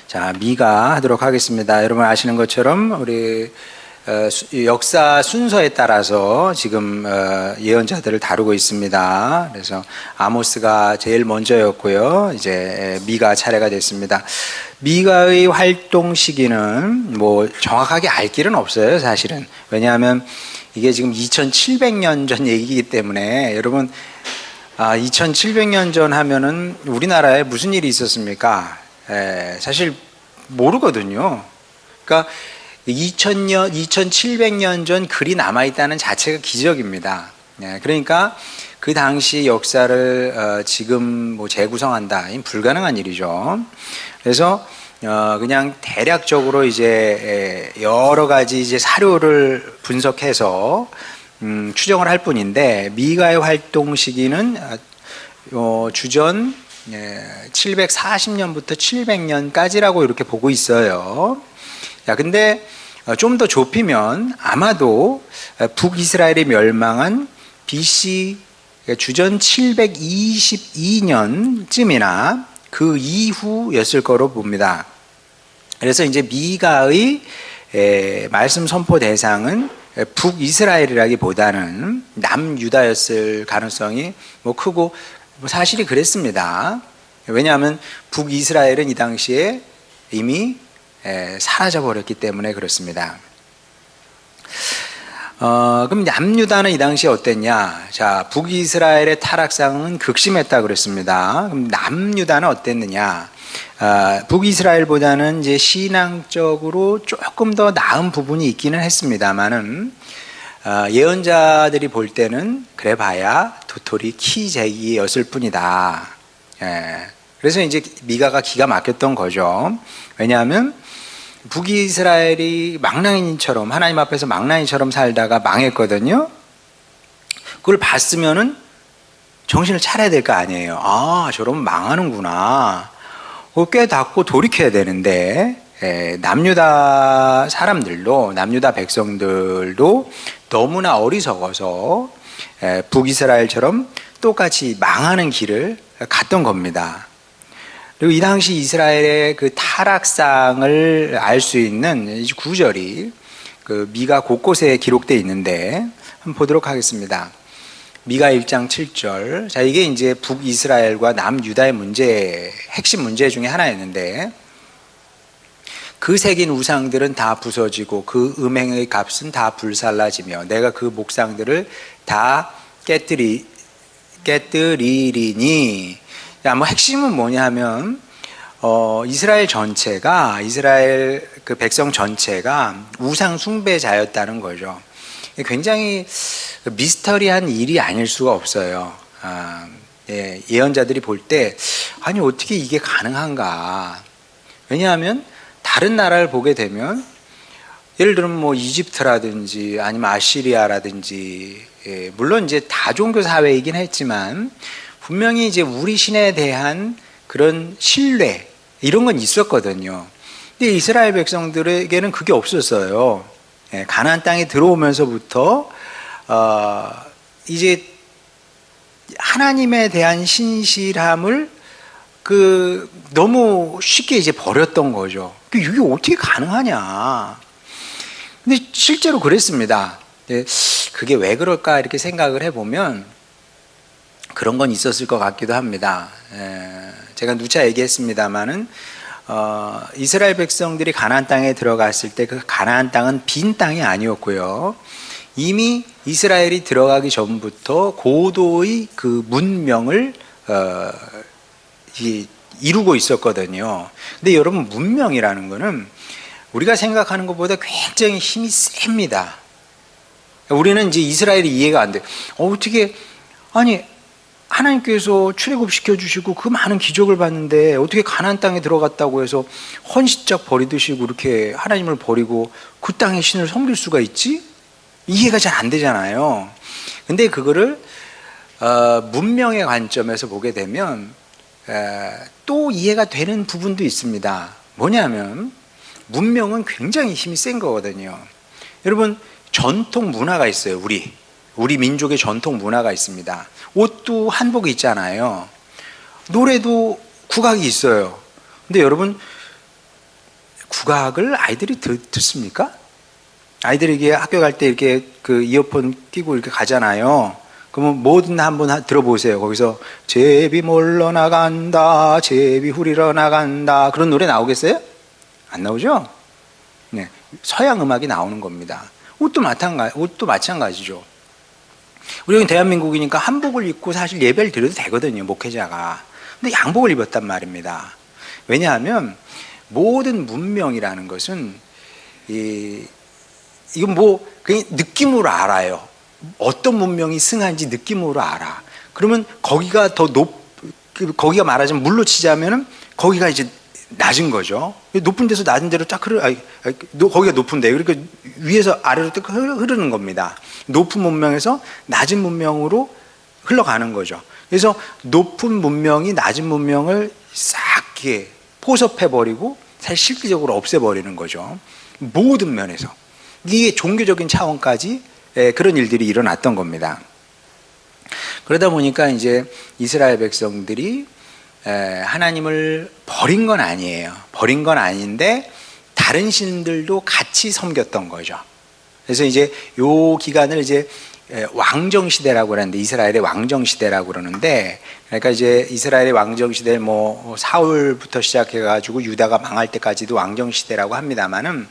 자, 미가 하도록 하겠습니다. 여러분 아시는 것처럼 우리 역사 순서에 따라서 지금 예언자들을 다루고 있습니다. 그래서 아모스가 제일 먼저였고요. 이제 미가 차례가 됐습니다. 미가의 활동 시기는 뭐 정확하게 알 길은 없어요, 사실은. 왜냐하면 이게 지금 2700년 전 얘기이기 때문에 여러분 2700년 전 하면은 우리나라에 무슨 일이 있었습니까? 사실 모르거든요. 그러니까 2700년 전 글이 남아있다는 자체가 기적입니다. 그러니까 그 당시 역사를 지금 뭐 재구성한다. 불가능한 일이죠. 그래서 그냥 대략적으로 이제 여러 가지 이제 사료를 분석해서 추정을 할 뿐인데, 미가의 활동 시기는 주전 740년부터 700년까지라고 이렇게 보고 있어요. 자, 근데 좀 더 좁히면 아마도 북이스라엘이 멸망한 BC 주전 722년쯤이나 그 이후였을 거로 봅니다. 그래서 이제 미가의 말씀 선포 대상은 북이스라엘이라기보다는 남유다였을 가능성이 뭐 크고, 사실이 그랬습니다. 왜냐하면 북이스라엘은 이 당시에 이미 사라져 버렸기 때문에 그렇습니다. 그럼 남유다는 이 당시에 어땠냐? 자, 북이스라엘의 타락상은 극심했다 그랬습니다. 그럼 남유다는 어땠느냐? 북이스라엘보다는 이제 신앙적으로 조금 더 나은 부분이 있기는 했습니다만은, 예언자들이 볼 때는 그래봐야 도토리 키재기였을 뿐이다. 그래서 이제 미가가 기가 막혔던 거죠. 왜냐하면 북이스라엘이 망나니처럼, 하나님 앞에서 망나니처럼 살다가 망했거든요. 그걸 봤으면은 정신을 차려야 될 거 아니에요. 아, 저러면 망하는구나. 깨닫고 돌이켜야 되는데, 남유다 사람들도, 남유다 백성들도 너무나 어리석어서 북이스라엘처럼 똑같이 망하는 길을 갔던 겁니다. 그리고 이 당시 이스라엘의 그 타락상을 알 수 있는 구절이 그 미가 곳곳에 기록되어 있는데, 한번 보도록 하겠습니다. 미가 1장 7절. 자, 이게 이제 북이스라엘과 남유다의 문제, 핵심 문제 중에 하나였는데, 그 새긴 우상들은 다 부서지고 그 음행의 값은 다 불살라지며 내가 그 목상들을 다 깨뜨리리니. 자, 뭐 핵심은 뭐냐 하면 이스라엘 전체가, 이스라엘 그 백성 전체가 우상 숭배자였다는 거죠. 굉장히 미스터리한 일이 아닐 수가 없어요. 예언자들이 볼 때 아니 어떻게 이게 가능한가? 왜냐하면 다른 나라를 보게 되면, 예를 들면 뭐 이집트라든지 아니면 아시리아라든지, 물론 이제 다종교 사회이긴 했지만 분명히 이제 우리 신에 대한 그런 신뢰 이런 건 있었거든요. 근데 이스라엘 백성들에게는 그게 없었어요. 가나안 땅에 들어오면서부터 이제 하나님에 대한 신실함을 너무 쉽게 이제 버렸던 거죠. 이게 어떻게 가능하냐? 근데 실제로 그랬습니다. 그게 왜 그럴까 이렇게 생각을 해보면 그런 건 있었을 것 같기도 합니다. 제가 누차 얘기했습니다마는 이스라엘 백성들이 가나안 땅에 들어갔을 때 그 가나안 땅은 빈 땅이 아니었고요. 이미 이스라엘이 들어가기 전부터 고도의 그 문명을 이루고 있었거든요. 근데 여러분, 문명이라는 거는 우리가 생각하는 것보다 굉장히 힘이 셉니다. 우리는 이제 이스라엘이 이해가 안 돼. 어떻게, 아니, 하나님께서 출애굽시켜 주시고 그 많은 기적을 봤는데 어떻게 가나안 땅에 들어갔다고 해서 헌신짝 버리듯이 그렇게 하나님을 버리고 그 땅의 신을 섬길 수가 있지? 이해가 잘 안 되잖아요. 근데 그거를 문명의 관점에서 보게 되면 또 이해가 되는 부분도 있습니다. 뭐냐면 문명은 굉장히 힘이 센 거거든요. 여러분, 전통 문화가 있어요. 우리 민족의 전통 문화가 있습니다. 옷도 한복이 있잖아요. 노래도 국악이 있어요. 근데 여러분, 국악을 아이들이 듣습니까? 아이들이 이게 학교 갈 때 이렇게 그 이어폰 끼고 이렇게 가잖아요. 그러면 뭐든 한번 들어보세요. 거기서 제비 몰러 나간다, 제비 후리러 나간다, 그런 노래 나오겠어요? 안 나오죠? 네, 서양 음악이 나오는 겁니다. 옷도 마찬가지죠. 우리는 대한민국이니까 한복을 입고 사실 예배를 드려도 되거든요, 목회자가. 근데 양복을 입었단 말입니다. 왜냐하면 모든 문명이라는 것은 이건 뭐 그냥 느낌으로 알아요. 어떤 문명이 승한지 느낌으로 알아. 그러면 거기가 거기가 말하자면 물로 치자면은 거기가 이제 낮은 거죠. 높은 데서 낮은 데로 쫙 거기가 높은데, 그러니까 위에서 아래로 딱 흐르는 겁니다. 높은 문명에서 낮은 문명으로 흘러가는 거죠. 그래서 높은 문명이 낮은 문명을 싹 이렇게 포섭해버리고 사실 실질적으로 없애버리는 거죠. 모든 면에서. 이게 종교적인 차원까지 그런 일들이 일어났던 겁니다. 그러다 보니까 이제 이스라엘 백성들이 하나님을 버린 건 아니에요. 버린 건 아닌데 다른 신들도 같이 섬겼던 거죠. 그래서 이제 요 기간을 이제 왕정 시대라고 그러는데, 이스라엘의 왕정 시대라고 그러는데, 그러니까 이제 이스라엘의 왕정 시대 뭐 사울부터 시작해 가지고 유다가 망할 때까지도 왕정 시대라고 합니다만은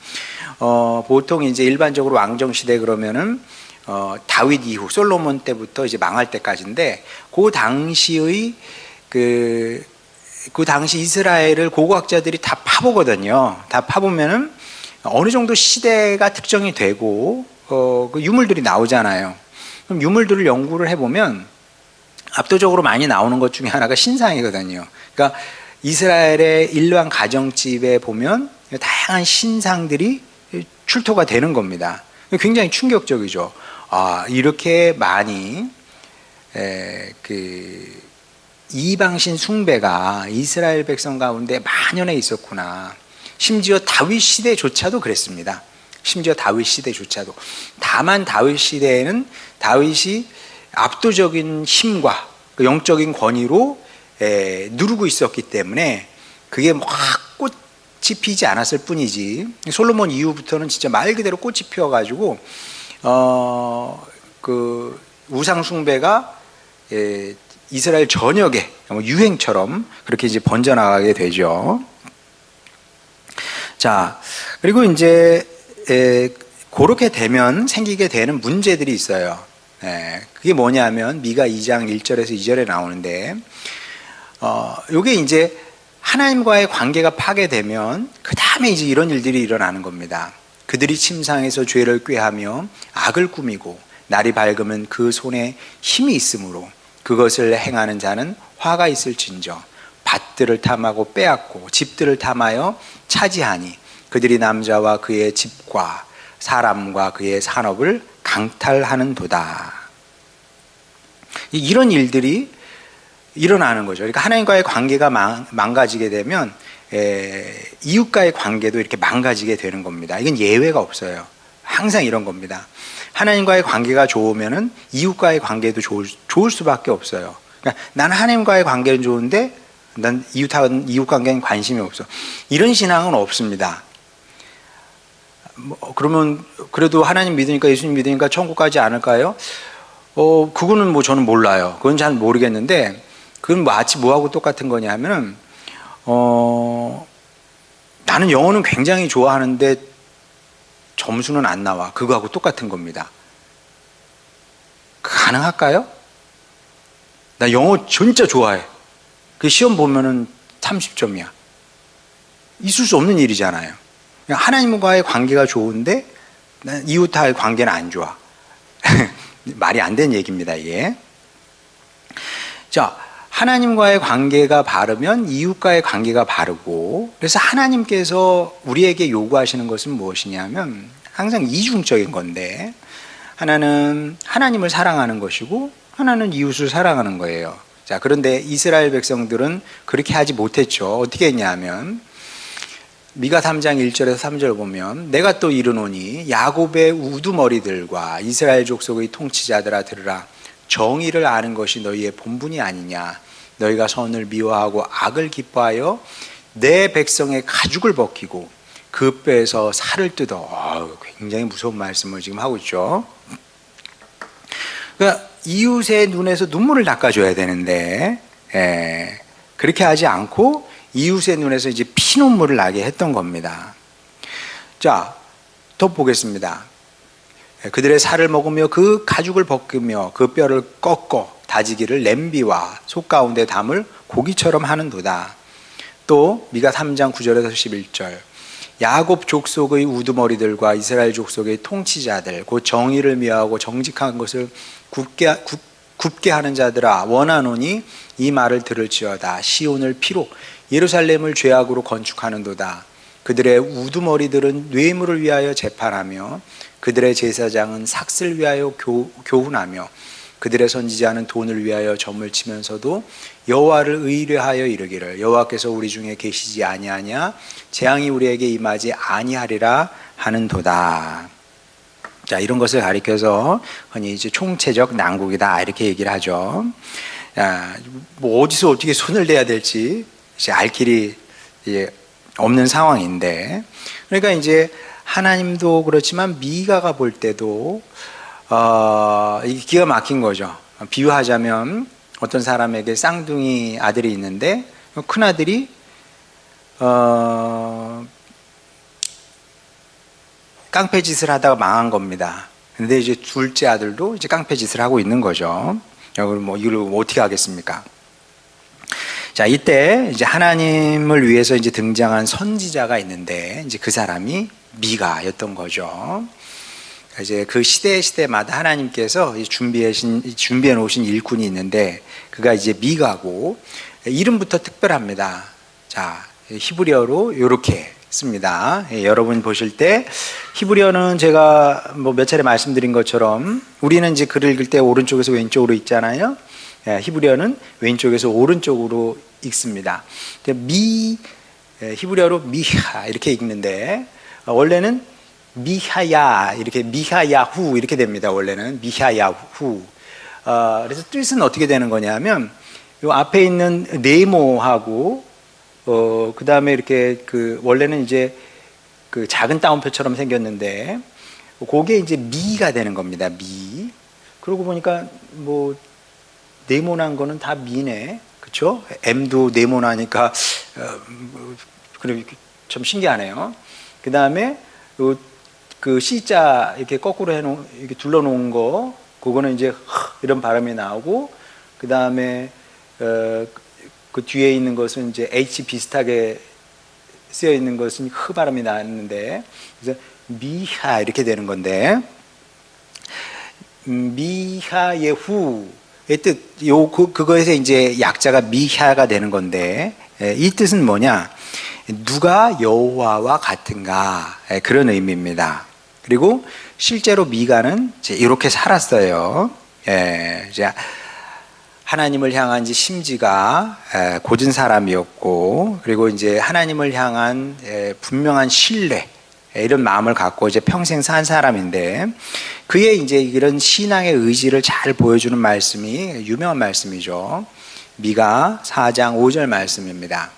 보통 이제 일반적으로 왕정 시대 그러면은 다윗 이후 솔로몬 때부터 이제 망할 때까지인데, 그 당시의 그 당시 이스라엘을 고고학자들이 다 파보거든요. 다 파보면은 어느 정도 시대가 특정이 되고 그 유물들이 나오잖아요. 그럼 유물들을 연구를 해보면 압도적으로 많이 나오는 것 중에 하나가 신상이거든요. 그러니까 이스라엘의 일반 가정집에 보면 다양한 신상들이 출토가 되는 겁니다. 굉장히 충격적이죠. 아, 이렇게 많이 이방신 숭배가 이스라엘 백성 가운데 만연해 있었구나. 심지어 다윗 시대조차도 그랬습니다. 심지어 다윗 시대조차도. 다만 다윗 시대에는 다윗이 압도적인 힘과 영적인 권위로 누르고 있었기 때문에 그게 막 꽃이 피지 않았을 뿐이지, 솔로몬 이후부터는 진짜 말 그대로 꽃이 피어가지고 그 우상 숭배가 이스라엘 전역에 유행처럼 그렇게 이제 번져나가게 되죠. 자, 그리고 이제 그렇게 되면 생기게 되는 문제들이 있어요. 그게 뭐냐면 미가 2장 1절에서 2절에 나오는데, 요게 이제 하나님과의 관계가 파괴되면 그 다음에 이제 이런 일들이 일어나는 겁니다. 그들이 침상에서 죄를 꾀하며 악을 꾸미고 날이 밝으면 그 손에 힘이 있으므로 그것을 행하는 자는 화가 있을진저 밭들을 탐하고 빼앗고 집들을 탐하여 차지하니 그들이 남자와 그의 집과 사람과 그의 산업을 강탈하는도다. 이런 일들이 일어나는 거죠. 그러니까 하나님과의 관계가 망가지게 되면 이웃과의 관계도 이렇게 망가지게 되는 겁니다. 이건 예외가 없어요. 항상 이런 겁니다. 하나님과의 관계가 좋으면은 이웃과의 관계도 좋을 수밖에 없어요. 그러니까 나는 하나님과의 관계는 좋은데 난 이웃 관계는 관심이 없어. 이런 신앙은 없습니다. 그러면 그래도 하나님 믿으니까, 예수님 믿으니까 천국 가지 않을까요? 그거는 뭐 저는 몰라요. 그건 잘 모르겠는데, 그건 마치 뭐하고 똑같은 거냐 하면은, 나는 영어는 굉장히 좋아하는데 점수는 안 나와. 그거하고 똑같은 겁니다. 가능할까요? 나 영어 진짜 좋아해. 그 시험 보면은 30점이야. 있을 수 없는 일이잖아요. 하나님과의 관계가 좋은데 이웃과의 관계는 안 좋아. 말이 안 되는 얘기입니다, 이게. 자, 하나님과의 관계가 바르면 이웃과의 관계가 바르고, 그래서 하나님께서 우리에게 요구하시는 것은 무엇이냐면 항상 이중적인 건데, 하나는 하나님을 사랑하는 것이고 하나는 이웃을 사랑하는 거예요. 자, 그런데 이스라엘 백성들은 그렇게 하지 못했죠. 어떻게 했냐면 미가 3장 1절에서 3절 보면, 내가 또 이르노니 야곱의 우두머리들과 이스라엘 족속의 통치자들아 들으라. 정의를 아는 것이 너희의 본분이 아니냐. 너희가 선을 미워하고 악을 기뻐하여 내 백성의 가죽을 벗기고 그 뼈에서 살을 뜯어. 굉장히 무서운 말씀을 지금 하고 있죠. 그러니까 이웃의 눈에서 눈물을 닦아줘야 되는데, 그렇게 하지 않고 이웃의 눈에서 이제 피눈물을 나게 했던 겁니다. 자, 더 보겠습니다. 그들의 살을 먹으며 그 가죽을 벗기며 그 뼈를 꺾어 다지기를 냄비와 속 가운데 담을 고기처럼 하는도다. 또 미가 3장 9절에서 11절 야곱 족속의 우두머리들과 이스라엘 족속의 통치자들 곧 정의를 미워하고 정직한 것을 굽게 하는 자들아 원하노니 이 말을 들을지어다. 시온을 피로 예루살렘을 죄악으로 건축하는도다. 그들의 우두머리들은 뇌물을 위하여 재판하며 그들의 제사장은 삭슬 위하여 교훈하며 그들의 선지자는 돈을 위하여 점을 치면서도 여호와를 의뢰하여 이르기를 여호와께서 우리 중에 계시지 아니하냐 재앙이 우리에게 임하지 아니하리라 하는도다. 자, 이런 것을 가리켜서 흔히 이제 총체적 난국이다 이렇게 얘기를 하죠. 뭐 어디서 어떻게 손을 대야 될지 이제 알 길이 없는 상황인데, 그러니까 이제 하나님도 그렇지만 미가가 볼 때도 이게 기가 막힌 거죠. 비유하자면 어떤 사람에게 쌍둥이 아들이 있는데 큰 아들이 깡패짓을 하다가 망한 겁니다. 근데 이제 둘째 아들도 이제 깡패짓을 하고 있는 거죠. 이걸 어떻게 하겠습니까? 자, 이때 이제 하나님을 위해서 이제 등장한 선지자가 있는데 이제 그 사람이 미가였던 거죠. 이제 그 시대마다 하나님께서 준비해 놓으신 일꾼이 있는데 그가 이제 미가고 이름부터 특별합니다. 자, 히브리어로 이렇게 씁니다. 여러분 보실 때 히브리어는 제가 뭐 몇 차례 말씀드린 것처럼 우리는 이제 글을 읽을 때 오른쪽에서 왼쪽으로 읽잖아요. 히브리어는 왼쪽에서 오른쪽으로 읽습니다. 히브리어로 미하 이렇게 읽는데 원래는 미하야 이렇게 미하야후 이렇게 됩니다. 원래는 미하야후. 그래서 뜻은 어떻게 되는 거냐면 요 앞에 있는 네모하고 그 다음에 이렇게 원래는 이제 그 작은 따옴표처럼 생겼는데 그게 이제 미가 되는 겁니다. 미. 그러고 보니까 뭐 네모난 거는 다 미네, 그렇죠? M도 네모나니까 그래 좀 신기하네요. 그 다음에 그 C자 이렇게 거꾸로 이렇게 둘러놓은 거, 그거는 이제 이런 발음이 나오고, 그 다음에 그 뒤에 있는 것은 이제 H 비슷하게 쓰여 있는 것은 흐 발음이 나는데, 그래서 미하 이렇게 되는 건데, 미하의 후의 뜻, 그거에서 이제 약자가 미하가 되는 건데, 이 뜻은 뭐냐? 누가 여호와와 같은가? 그런 의미입니다. 그리고 실제로 미가는 이렇게 살았어요. 이제 하나님을 향한 심지가 곧은 사람이었고, 그리고 이제 하나님을 향한 분명한 신뢰, 이런 마음을 갖고 이제 평생 산 사람인데, 그의 이제 이런 신앙의 의지를 잘 보여주는 말씀이 유명한 말씀이죠. 미가 4장 5절 말씀입니다.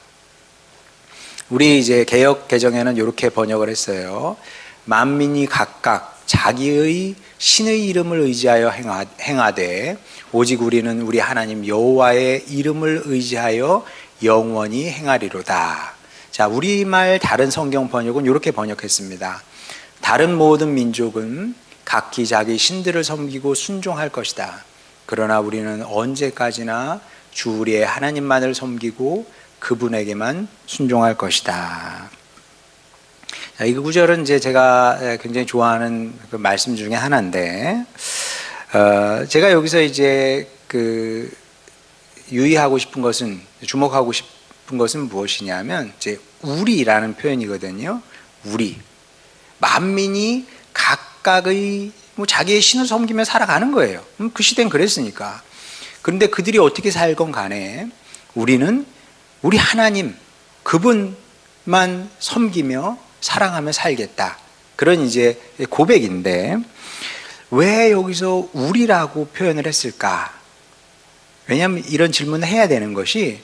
우리 이제 개역 개정에는 이렇게 번역을 했어요. 만민이 각각 자기의 신의 이름을 의지하여 행하되 오직 우리는 우리 하나님 여호와의 이름을 의지하여 영원히 행하리로다. 자, 우리말 다른 성경 번역은 이렇게 번역했습니다. 다른 모든 민족은 각기 자기 신들을 섬기고 순종할 것이다. 그러나 우리는 언제까지나 주 우리의 하나님만을 섬기고 그분에게만 순종할 것이다. 자, 이 구절은 이제 제가 굉장히 좋아하는 그 말씀 중에 하나인데, 제가 여기서 이제 유의하고 싶은 것은, 주목하고 싶은 것은 무엇이냐면, 이제 우리라는 표현이거든요. 우리. 만민이 각각의 자기의 신을 섬기며 살아가는 거예요. 그 시대는 그랬으니까. 그런데 그들이 어떻게 살건 간에 우리는 우리 하나님, 그분만 섬기며 사랑하며 살겠다. 그런 이제 고백인데, 왜 여기서 우리라고 표현을 했을까? 왜냐하면 이런 질문을 해야 되는 것이,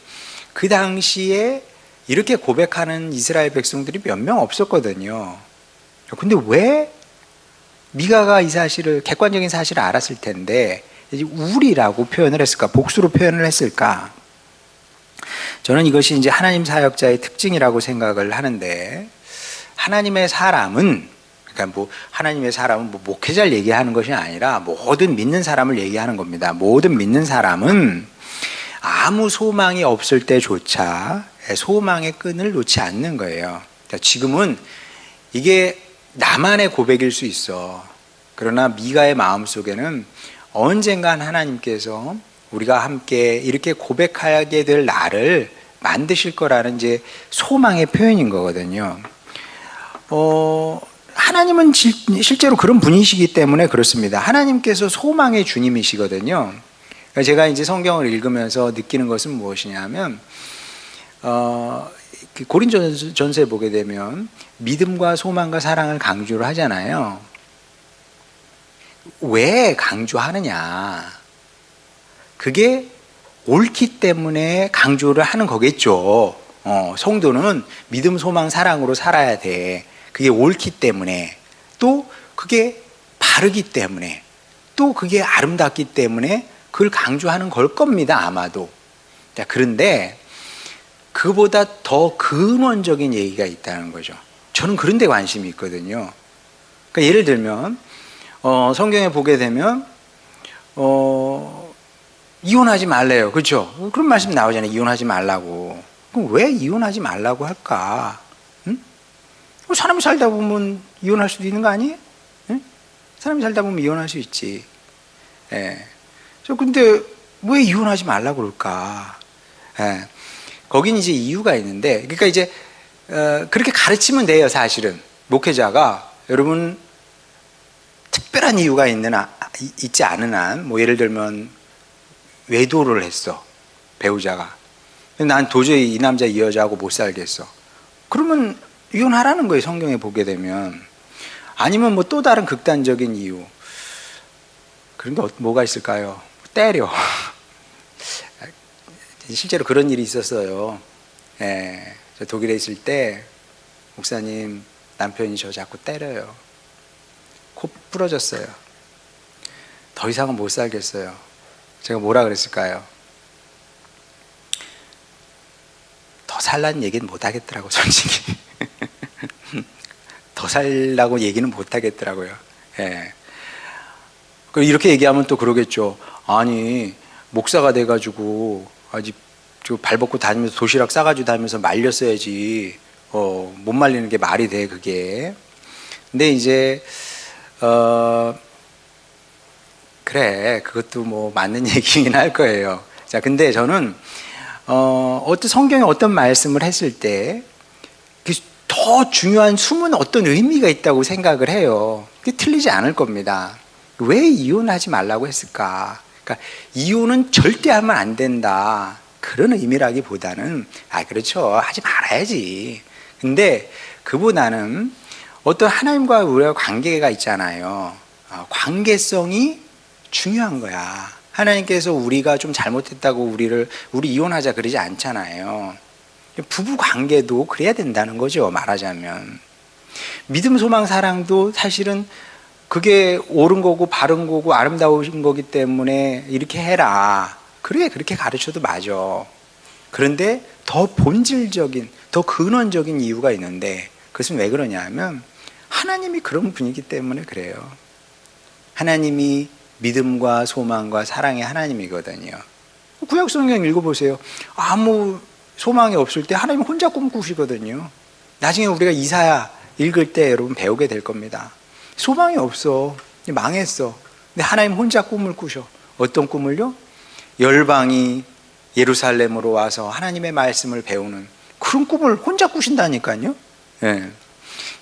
그 당시에 이렇게 고백하는 이스라엘 백성들이 몇 명 없었거든요. 근데 왜 미가가 이 사실을, 객관적인 사실을 알았을 텐데 우리라고 표현을 했을까? 복수로 표현을 했을까? 저는 이것이 이제 하나님 사역자의 특징이라고 생각을 하는데, 하나님의 사람은, 그러니까 뭐 하나님의 사람은 뭐 목회자를 얘기하는 것이 아니라 모든 믿는 사람을 얘기하는 겁니다. 모든 믿는 사람은 아무 소망이 없을 때조차 소망의 끈을 놓지 않는 거예요. 그러니까 지금은 이게 나만의 고백일 수 있어. 그러나 미가의 마음속에는 언젠간 하나님께서 우리가 함께 이렇게 고백하게 될 날을 만드실 거라는 이제 소망의 표현인 거거든요. 하나님은 실제로 그런 분이시기 때문에 그렇습니다. 하나님께서 소망의 주님이시거든요. 제가 이제 성경을 읽으면서 느끼는 것은 무엇이냐면, 고린도전서에 보게 되면 믿음과 소망과 사랑을 강조를 하잖아요. 왜 강조하느냐? 그게 옳기 때문에 강조를 하는 거겠죠. 성도는 믿음, 소망, 사랑으로 살아야 돼. 그게 옳기 때문에, 또 그게 바르기 때문에, 또 그게 아름답기 때문에 그걸 강조하는 걸 겁니다, 아마도. 자, 그런데 그보다 더 근원적인 얘기가 있다는 거죠. 저는 그런 데 관심이 있거든요. 그러니까 예를 들면 성경에 보게 되면 이혼하지 말래요. 그렇죠? 그런 말씀 나오잖아요. 이혼하지 말라고. 그럼 왜 이혼하지 말라고 할까? 응? 사람이 살다 보면 이혼할 수도 있는 거 아니에요? 응? 사람이 살다 보면 이혼할 수 있지. 예. 근데 왜 이혼하지 말라고 그럴까? 예. 거긴 이제 이유가 있는데, 그러니까 이제 그렇게 가르치면 돼요, 사실은. 목회자가 여러분 특별한 이유가 있지 않은 한, 뭐 예를 들면 외도를 했어, 배우자가. 난 도저히 이 남자 이 여자하고 못 살겠어. 그러면 이혼하라는 거예요, 성경에 보게 되면. 아니면 뭐 또 다른 극단적인 이유. 그런 게 뭐가 있을까요? 때려. 실제로 그런 일이 있었어요. 예, 저 독일에 있을 때 목사님 남편이 저 자꾸 때려요. 코 부러졌어요. 더 이상은 못 살겠어요. 제가 뭐라 그랬을까요? 더 살라는 얘기는 못 하겠더라고, 솔직히. 더 살라고 얘기는 못 하겠더라고요. 예. 이렇게 얘기하면 또 그러겠죠. 아니, 목사가 돼가지고 아직 발 벗고 다니면서 도시락 싸가지고 다니면서 말렸어야지. 못 말리는 게 말이 돼, 그게. 근데 이제 그래, 그것도 뭐 맞는 얘기긴 할 거예요. 자, 근데 저는 어떤 성경에 어떤 말씀을 했을 때 더 중요한 숨은 어떤 의미가 있다고 생각을 해요. 그게 틀리지 않을 겁니다. 왜 이혼하지 말라고 했을까? 그러니까 이혼은 절대 하면 안 된다, 그런 의미라기보다는 그렇죠, 하지 말아야지. 근데 그보다는 어떤 하나님과 우리가 관계가 있잖아요. 관계성이 중요한 거야. 하나님께서 우리가 좀 잘못했다고 우리 이혼하자 그러지 않잖아요. 부부 관계도 그래야 된다는 거죠, 말하자면. 믿음, 소망, 사랑도 사실은 그게 옳은 거고 바른 거고 아름다운 거기 때문에 이렇게 해라, 그래, 그렇게 가르쳐도 맞아. 그런데 더 본질적인, 더 근원적인 이유가 있는데, 그것은 왜 그러냐 하면 하나님이 그런 분이기 때문에 그래요. 하나님이 믿음과 소망과 사랑의 하나님이거든요. 구약 성경 읽어보세요. 아무 소망이 없을 때 하나님 혼자 꿈꾸시거든요. 나중에 우리가 이사야 읽을 때 여러분 배우게 될 겁니다. 소망이 없어, 망했어. 근데 하나님 혼자 꿈을 꾸셔. 어떤 꿈을요? 열방이 예루살렘으로 와서 하나님의 말씀을 배우는 그런 꿈을 혼자 꾸신다니까요. 예.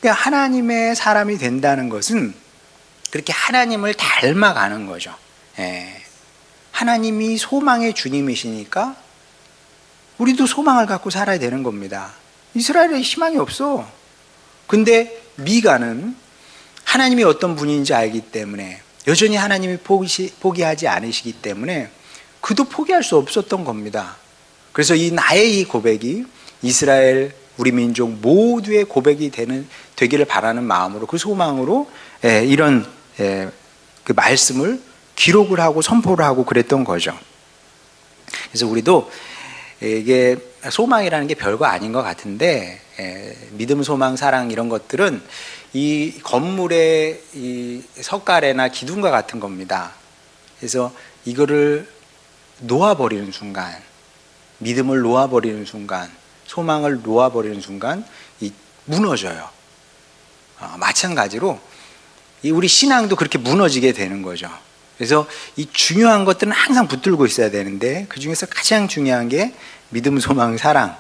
그러니까 하나님의 사람이 된다는 것은 그렇게 하나님을 닮아가는 거죠. 예. 하나님이 소망의 주님이시니까 우리도 소망을 갖고 살아야 되는 겁니다. 이스라엘에 희망이 없어. 근데 미가는 하나님이 어떤 분인지 알기 때문에, 여전히 하나님이 포기하지 않으시기 때문에 그도 포기할 수 없었던 겁니다. 그래서 나의 이 고백이 이스라엘 우리 민족 모두의 고백이 되기를 바라는 마음으로 그 소망으로 이런 그 말씀을 기록을 하고 선포를 하고 그랬던 거죠. 그래서 우리도 이게 소망이라는 게 별거 아닌 것 같은데 믿음, 소망, 사랑 이런 것들은 이 건물의 이 석가래나 기둥과 같은 겁니다. 그래서 이거를 놓아버리는 순간, 믿음을 놓아버리는 순간, 소망을 놓아버리는 순간 무너져요. 마찬가지로 우리 신앙도 그렇게 무너지게 되는 거죠. 그래서 이 중요한 것들은 항상 붙들고 있어야 되는데 그 중에서 가장 중요한 게 믿음, 소망, 사랑,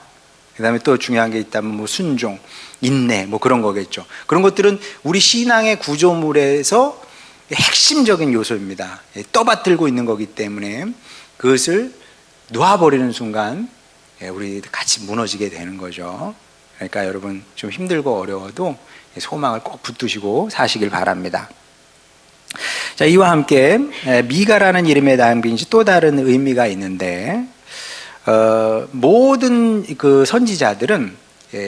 그 다음에 또 중요한 게 있다면 뭐 순종, 인내 뭐 그런 거겠죠. 그런 것들은 우리 신앙의 구조물에서 핵심적인 요소입니다. 떠받들고 있는 거기 때문에 그것을 놓아버리는 순간 우리 같이 무너지게 되는 거죠. 그러니까 여러분 좀 힘들고 어려워도 소망을 꼭 붙드시고 사시길 바랍니다. 자, 이와 함께 미가라는 이름에 담긴 또 다른 의미가 있는데 모든 그 선지자들은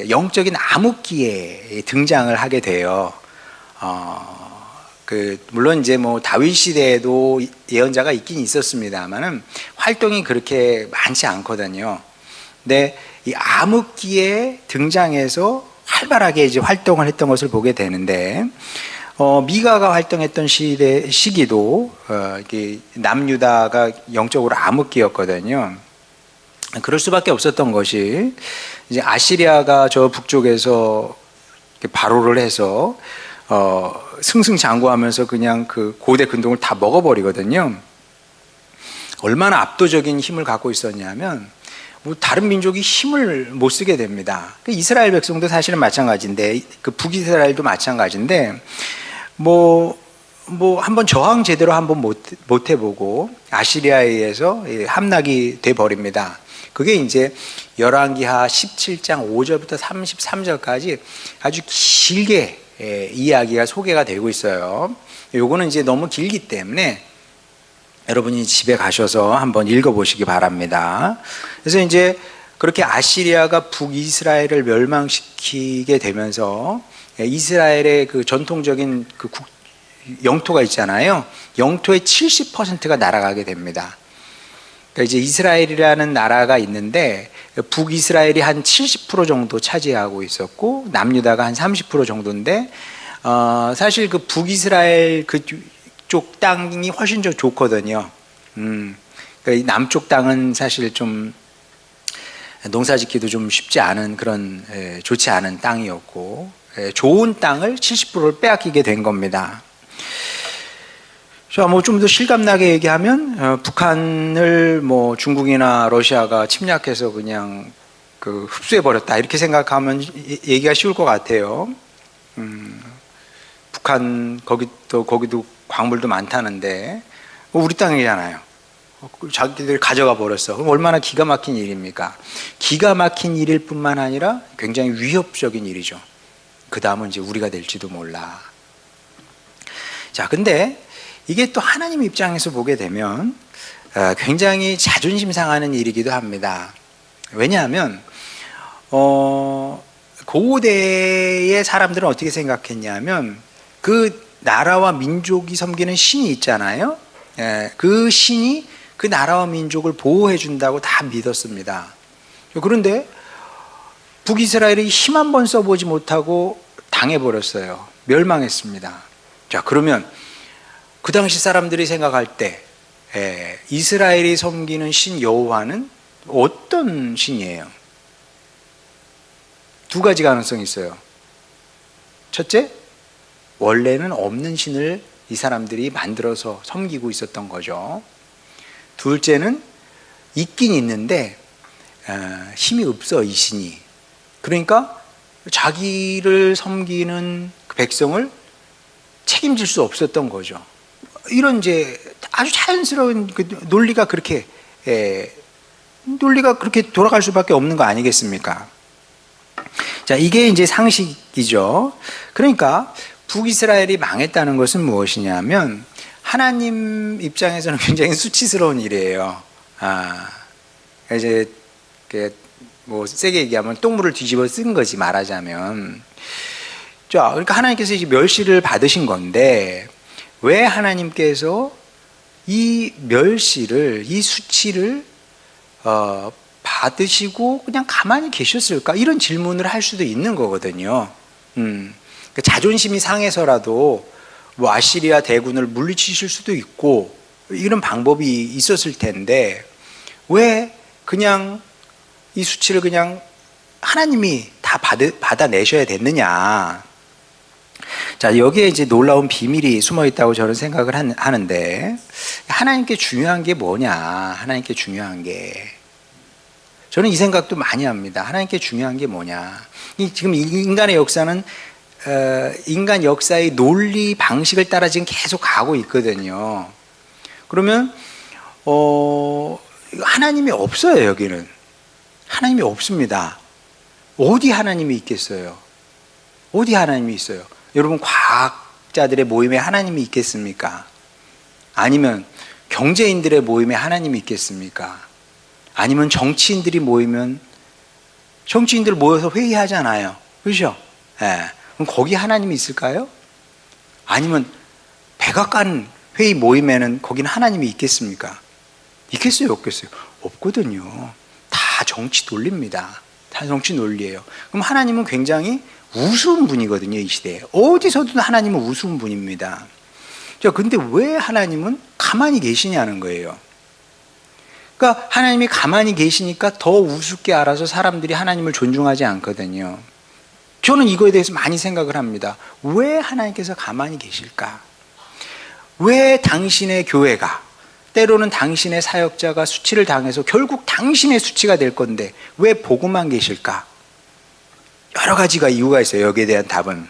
영적인 암흑기에 등장을 하게 돼요. 물론 이제 뭐 다윗 시대에도 예언자가 있긴 있었습니다만은 활동이 그렇게 많지 않거든요. 근데 이 암흑기에 등장해서 활발하게 이제 활동을 했던 것을 보게 되는데 미가가 활동했던 시기도 이게 남유다가 영적으로 암흑기였거든요. 그럴 수밖에 없었던 것이 이제 아시리아가 저 북쪽에서 발호를 해서 승승장구하면서 그냥 그 고대 근동을 다 먹어버리거든요. 얼마나 압도적인 힘을 갖고 있었냐면 다른 민족이 힘을 못 쓰게 됩니다. 이스라엘 백성도 사실은 마찬가지인데 그 북이스라엘도 마찬가지인데 뭐 한번 저항 제대로 한번 못 해보고 아시리아에 의해서 함락이 돼 버립니다. 그게 이제 열왕기하 17장 5절부터 33절까지 아주 길게 이야기가 소개가 되고 있어요. 요거는 이제 너무 길기 때문에 여러분이 집에 가셔서 한번 읽어보시기 바랍니다. 그래서 이제 그렇게 아시리아가 북이스라엘을 멸망시키게 되면서 이스라엘의 그 전통적인 그 영토가 있잖아요. 영토의 70%가 날아가게 됩니다. 그러니까 이제 이스라엘이라는 나라가 있는데 북이스라엘이 한 70% 정도 차지하고 있었고 남유다가 한 30% 정도인데 사실 그 북이스라엘 그쪽 땅이 훨씬 더 좋거든요. 그러니까 남쪽 땅은 사실 좀 농사짓기도 좀 쉽지 않은 그런 좋지 않은 땅이었고 좋은 땅을 70%를 빼앗기게 된 겁니다. 자, 뭐 좀 더 실감나게 얘기하면 북한을 뭐 중국이나 러시아가 침략해서 그냥 그 흡수해 버렸다 이렇게 생각하면 얘기가 쉬울 것 같아요. 북한 거기도 광물도 많다는데 우리 땅이잖아요. 자기들 가져가 버렸어. 그럼 얼마나 기가 막힌 일입니까? 기가 막힌 일일 뿐만 아니라 굉장히 위협적인 일이죠. 그 다음은 이제 우리가 될지도 몰라. 자, 근데 이게 또 하나님 입장에서 보게 되면 굉장히 자존심 상하는 일이기도 합니다. 왜냐하면 고대의 사람들은 어떻게 생각했냐면 그 나라와 민족이 섬기는 신이 있잖아요. 그 신이 그 나라와 민족을 보호해 준다고 다 믿었습니다. 그런데 북이스라엘이 힘 한 번 써보지 못하고 당해버렸어요. 멸망했습니다. 자, 그러면 그 당시 사람들이 생각할 때 이스라엘이 섬기는 신 여호와는 어떤 신이에요? 두 가지 가능성이 있어요. 첫째, 원래는 없는 신을 이 사람들이 만들어서 섬기고 있었던 거죠. 둘째는 있긴 있는데 힘이 없어, 이 신이. 그러니까 자기를 섬기는 그 백성을 책임질 수 없었던 거죠. 이런 이제 아주 자연스러운 그 논리가 그렇게 돌아갈 수밖에 없는 거 아니겠습니까? 자, 이게 이제 상식이죠. 그러니까 북이스라엘이 망했다는 것은 무엇이냐면 하나님 입장에서는 굉장히 수치스러운 일이에요. 이제 뭐 세게 얘기하면 똥물을 뒤집어 쓴 거지, 말하자면. 자, 그러니까 하나님께서 이제 멸시를 받으신 건데, 왜 하나님께서 이 멸시를, 이 수치를 받으시고 그냥 가만히 계셨을까? 이런 질문을 할 수도 있는 거거든요. 그러니까 자존심이 상해서라도 뭐 아시리아 대군을 물리치실 수도 있고 이런 방법이 있었을 텐데, 왜 그냥 이 수치를 그냥 하나님이 다 받아내셔야 됐느냐. 자, 여기에 이제 놀라운 비밀이 숨어 있다고 저는 생각을 하는데, 하나님께 중요한 게 뭐냐. 하나님께 중요한 게. 저는 이 생각도 많이 합니다. 하나님께 중요한 게 뭐냐. 지금 인간의 역사는 인간 역사의 논리 방식을 따라 지금 계속 가고 있거든요. 그러면 하나님이 없어요. 여기는 하나님이 없습니다. 어디 하나님이 있겠어요? 어디 하나님이 있어요? 여러분, 과학자들의 모임에 하나님이 있겠습니까? 아니면 경제인들의 모임에 하나님이 있겠습니까? 아니면 정치인들이 모이면 정치인들 모여서 회의하잖아요. 그렇죠? 예. 그럼 거기 하나님이 있을까요? 아니면 백악관 회의 모임에는 거기는 하나님이 있겠습니까? 있겠어요? 없겠어요? 없거든요. 다 정치 논리입니다. 다 정치 논리예요. 그럼 하나님은 굉장히 우스운 분이거든요. 이 시대에 어디서든 하나님은 우스운 분입니다. 자, 근데 왜 하나님은 가만히 계시냐는 거예요. 그러니까 하나님이 가만히 계시니까 더 우습게 알아서 사람들이 하나님을 존중하지 않거든요. 저는 이거에 대해서 많이 생각을 합니다. 왜 하나님께서 가만히 계실까? 왜 당신의 교회가, 때로는 당신의 사역자가 수치를 당해서 결국 당신의 수치가 될 건데 왜 보고만 계실까? 여러 가지가 이유가 있어요. 여기에 대한 답은.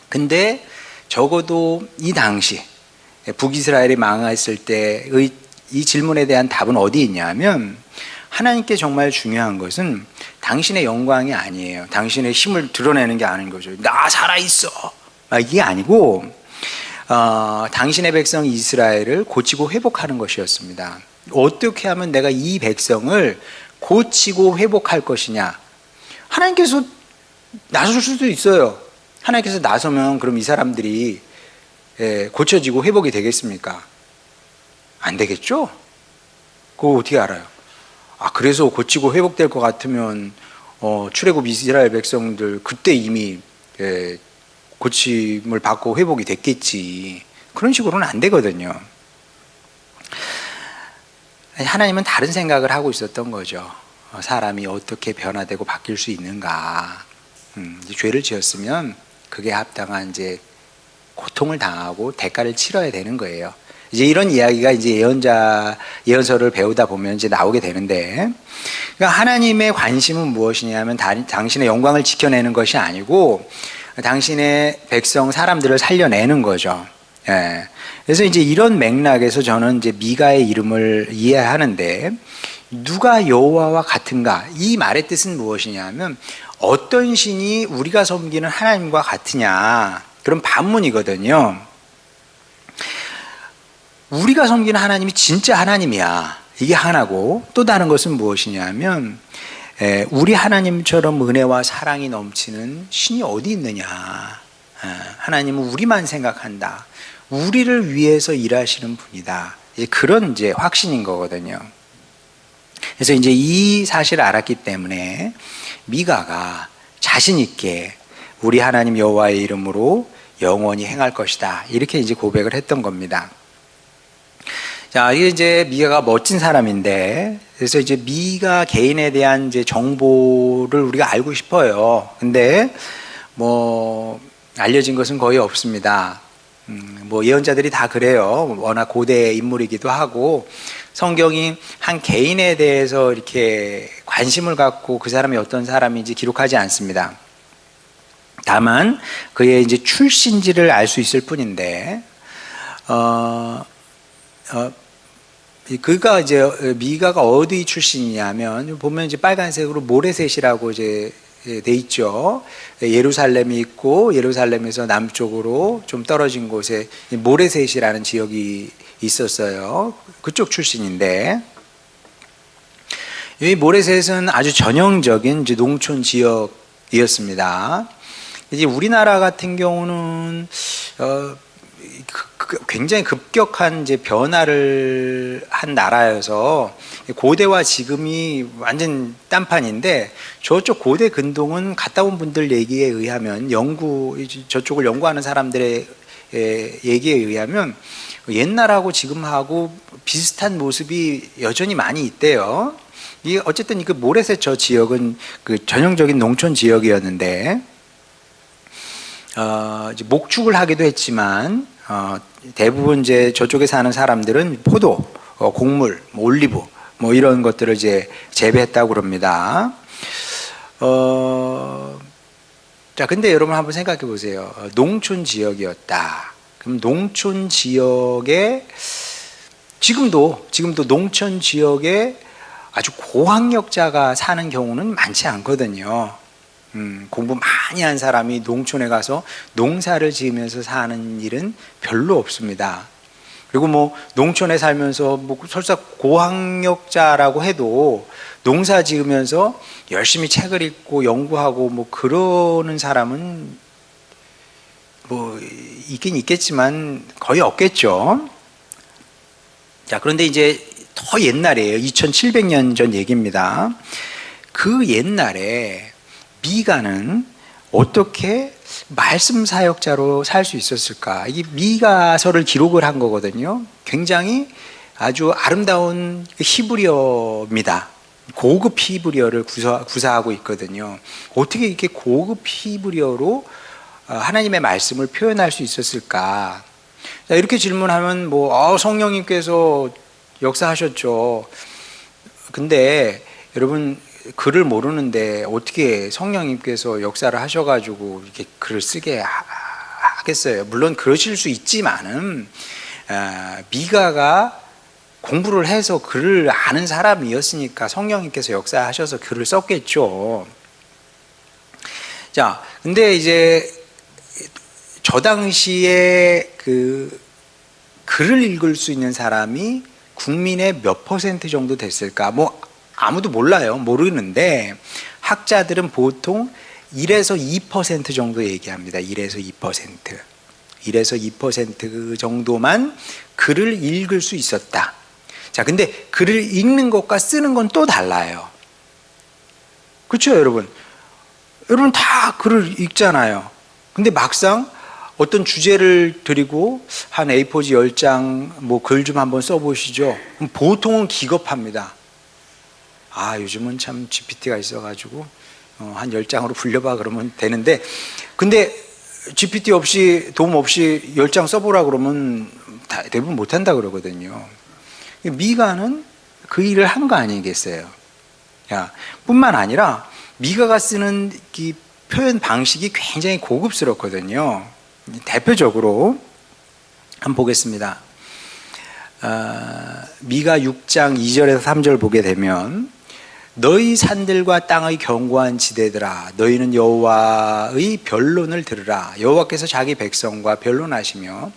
근데 적어도 이 당시 북이스라엘이 망했을 때의 이 질문에 대한 답은 어디 있냐면, 하나님께 정말 중요한 것은 당신의 영광이 아니에요. 당신의 힘을 드러내는 게 아닌 거죠. 나 살아있어, 이게 아니고 당신의 백성 이스라엘을 고치고 회복하는 것이었습니다. 어떻게 하면 내가 이 백성을 고치고 회복할 것이냐. 하나님께서 나설 수도 있어요. 하나님께서 나서면 그럼 이 사람들이 고쳐지고 회복이 되겠습니까? 안 되겠죠? 그거 어떻게 알아요? 그래서 고치고 회복될 것 같으면 출애굽 이스라엘 백성들 그때 이미 고침을 받고 회복이 됐겠지. 그런 식으로는 안 되거든요. 하나님은 다른 생각을 하고 있었던 거죠. 사람이 어떻게 변화되고 바뀔 수 있는가. 이제 죄를 지었으면 그게 합당한 이제 고통을 당하고 대가를 치러야 되는 거예요. 이제 이런 이야기가 이제 예언서를 배우다 보면 이제 나오게 되는데, 그러니까 하나님의 관심은 무엇이냐면 당신의 영광을 지켜내는 것이 아니고 당신의 백성 사람들을 살려내는 거죠. 예. 그래서 이제 이런 맥락에서 저는 이제 미가의 이름을 이해하는데, 누가 여호와와 같은가? 이 말의 뜻은 무엇이냐면 어떤 신이 우리가 섬기는 하나님과 같으냐? 그런 반문이거든요. 우리가 섬기는 하나님이 진짜 하나님이야. 이게 하나고, 또 다른 것은 무엇이냐면 우리 하나님처럼 은혜와 사랑이 넘치는 신이 어디 있느냐. 하나님은 우리만 생각한다. 우리를 위해서 일하시는 분이다. 그런 이제 확신인 거거든요. 그래서 이제 이 사실을 알았기 때문에 미가가 자신 있게 우리 하나님 여호와의 이름으로 영원히 행할 것이다. 이렇게 이제 고백을 했던 겁니다. 자, 이게 이제 미가가 멋진 사람인데, 그래서 이제 미가 개인에 대한 이제 정보를 우리가 알고 싶어요. 근데 뭐 알려진 것은 거의 없습니다. 뭐 예언자들이 다 그래요. 워낙 고대 인물이기도 하고, 성경이 한 개인에 대해서 이렇게 관심을 갖고 그 사람이 어떤 사람인지 기록하지 않습니다. 다만 그의 이제 출신지를 알 수 있을 뿐인데, 그가 이제 미가가 어디 출신이냐면, 보면 이제 빨간색으로 모레셋이라고 이제 돼 있죠. 예루살렘이 있고, 예루살렘에서 남쪽으로 좀 떨어진 곳에 모레셋이라는 지역이 있었어요. 그쪽 출신인데, 이 모레셋은 아주 전형적인 이제 농촌 지역이었습니다. 이제 우리나라 같은 경우는 굉장히 급격한 이제 변화를 한 나라여서 고대와 지금이 완전 딴판인데, 저쪽 고대 근동은 갔다 온 분들 얘기에 의하면, 저쪽을 연구하는 사람들의 얘기에 의하면 옛날하고 지금하고 비슷한 모습이 여전히 많이 있대요. 어쨌든 그 모레셋 저 지역은 그 전형적인 농촌 지역이었는데, 이제 목축을 하기도 했지만, 대부분 이제 저쪽에 사는 사람들은 포도, 곡물, 올리브, 이런 것들을 이제 재배했다고 그럽니다. 자, 근데 여러분 한번 생각해 보세요. 농촌 지역이었다. 그럼 농촌 지역에, 지금도 농촌 지역에 아주 고학력자가 사는 경우는 많지 않거든요. 공부 많이 한 사람이 농촌에 가서 농사를 지으면서 사는 일은 별로 없습니다. 그리고 농촌에 살면서 설사 고학력자라고 해도 농사 지으면서 열심히 책을 읽고 연구하고 그러는 사람은 있긴 있겠지만 거의 없겠죠. 자, 그런데 이제 더 옛날이에요. 2700년 전 얘기입니다. 그 옛날에 미가는 어떻게 말씀 사역자로 살 수 있었을까? 이게 미가서를 기록을 한 거거든요. 굉장히 아주 아름다운 히브리어입니다. 고급 히브리어를 구사하고 있거든요. 어떻게 이렇게 고급 히브리어로 하나님의 말씀을 표현할 수 있었을까? 자, 이렇게 질문하면 성령님께서 역사하셨죠. 근데 여러분, 글을 모르는데 어떻게 성령님께서 역사를 하셔가지고 이렇게 글을 쓰게 하겠어요? 물론 그러실 수 있지만은, 미가가 공부를 해서 글을 아는 사람이었으니까 성령님께서 역사하셔서 글을 썼겠죠. 자, 근데 이제 저 당시에 글을 읽을 수 있는 사람이 국민의 몇 퍼센트 정도 됐을까? 아무도 몰라요. 모르는데 학자들은 보통 1에서 2% 정도 얘기합니다. 1에서 2%. 1에서 2% 정도만 글을 읽을 수 있었다. 자, 근데 글을 읽는 것과 쓰는 건 또 달라요. 그렇죠, 여러분? 여러분 다 글을 읽잖아요. 근데 막상 어떤 주제를 드리고 한 A4지 10장 글 좀 한번 써보시죠. 그럼 보통은 기겁합니다. 요즘은 참 GPT가 있어가지고 한 10장으로 불려봐 그러면 되는데, 근데 GPT 없이, 도움 없이 10장 써보라 그러면 대부분 못한다 그러거든요. 미가는 그 일을 한 거 아니겠어요? 뿐만 아니라 미가가 쓰는 이 표현 방식이 굉장히 고급스럽거든요. 대표적으로 한번 보겠습니다. 미가 6장 2절에서 3절 보게 되면, 너희 산들과 땅의 견고한 지대들아, 너희는 여호와의 변론을 들으라. 여호와께서 자기 백성과 변론하시며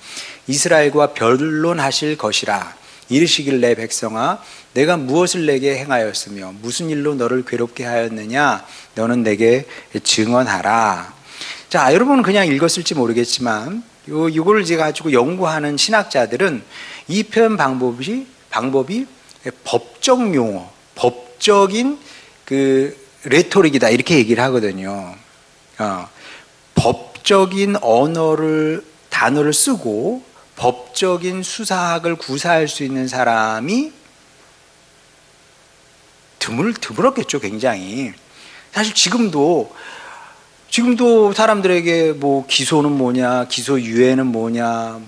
이스라엘과 변론하실 것이라. 이르시길 내 백성아, 내가 무엇을 내게 행하였으며 무슨 일로 너를 괴롭게 하였느냐? 너는 내게 증언하라. 자, 여러분은 그냥 읽었을지 모르겠지만 이걸 가지고 연구하는 신학자들은 이 표현 방법이 법적 용어, 법적인 레토릭이다 이렇게 얘기를 하거든요. 법적인 단어를 쓰고 법적인 수사학을 구사할 수 있는 사람이 드물었겠죠, 굉장히. 사실 지금도 사람들에게 기소는 뭐냐, 기소유예는 뭐냐,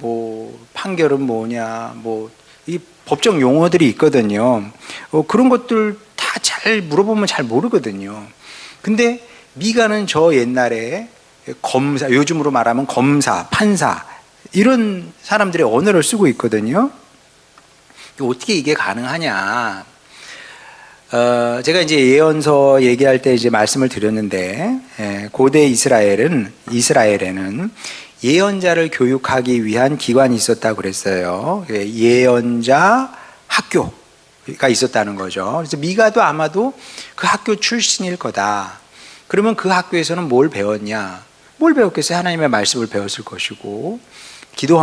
판결은 뭐냐, 이 법적 용어들이 있거든요. 그런 것들 다 잘 물어보면 잘 모르거든요. 근데 미가는 저 옛날에 검사, 요즘으로 말하면 검사, 판사, 이런 사람들의 언어를 쓰고 있거든요. 어떻게 이게 가능하냐? 제가 이제 예언서 얘기할 때 이제 말씀을 드렸는데, 고대 이스라엘에는 예언자를 교육하기 위한 기관이 있었다고 그랬어요. 예언자 학교. 있었다는 거죠. 그래서 미가도 아마도 그 학교 출신일 거다. 그러면 그 학교에서는 뭘 배웠냐? 뭘 배웠겠어요? 하나님의 말씀을 배웠을 것이고, 기도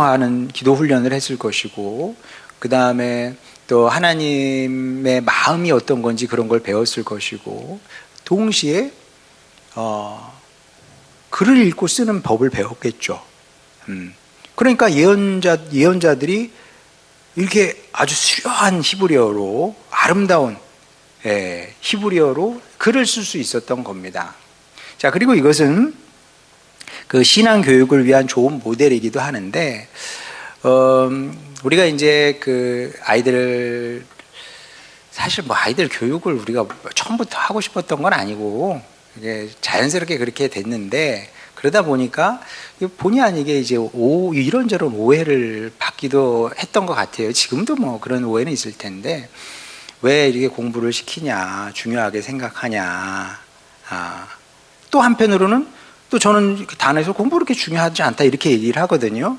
훈련을 했을 것이고, 그 다음에 또 하나님의 마음이 어떤 건지 그런 걸 배웠을 것이고, 동시에 글을 읽고 쓰는 법을 배웠겠죠. 그러니까 예언자들이 이렇게 아주 수려한 히브리어로, 아름다운 히브리어로 글을 쓸 수 있었던 겁니다. 자, 그리고 이것은 그 신앙 교육을 위한 좋은 모델이기도 하는데, 우리가 이제 그 사실 뭐 아이들 교육을 우리가 처음부터 하고 싶었던 건 아니고, 이게 자연스럽게 그렇게 됐는데, 그러다 보니까 본의 아니게 이제 이런저런 오해를 받기도 했던 것 같아요. 지금도 뭐 그런 오해는 있을 텐데, 왜 이렇게 공부를 시키냐, 중요하게 생각하냐. 또 한편으로는 또 저는 단에서 공부 그렇게 중요하지 않다 이렇게 얘기를 하거든요.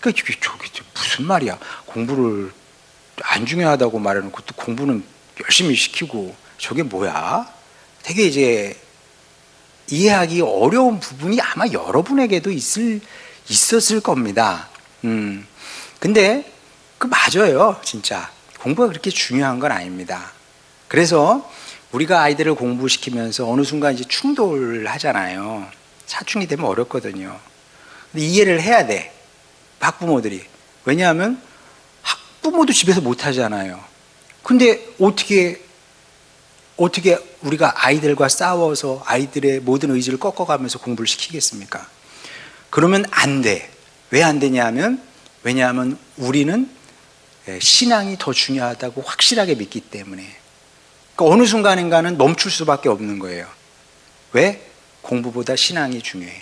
그러니까 저게 무슨 말이야? 공부를 안 중요하다고 말해놓고 또 공부는 열심히 시키고 저게 뭐야? 되게 이제 이해하기 어려운 부분이 아마 여러분에게도 있었을 겁니다. 근데 맞아요, 진짜. 공부가 그렇게 중요한 건 아닙니다. 그래서 우리가 아이들을 공부시키면서 어느 순간 이제 충돌하잖아요. 사춘기 되면 어렵거든요. 근데 이해를 해야 돼, 학부모들이. 왜냐하면 학부모도 집에서 못 하잖아요. 근데 어떻게 우리가 아이들과 싸워서 아이들의 모든 의지를 꺾어가면서 공부를 시키겠습니까? 그러면 안 돼. 왜 안 되냐면, 왜냐하면 우리는 신앙이 더 중요하다고 확실하게 믿기 때문에. 그러니까 어느 순간인가는 멈출 수밖에 없는 거예요. 왜? 공부보다 신앙이 중요해.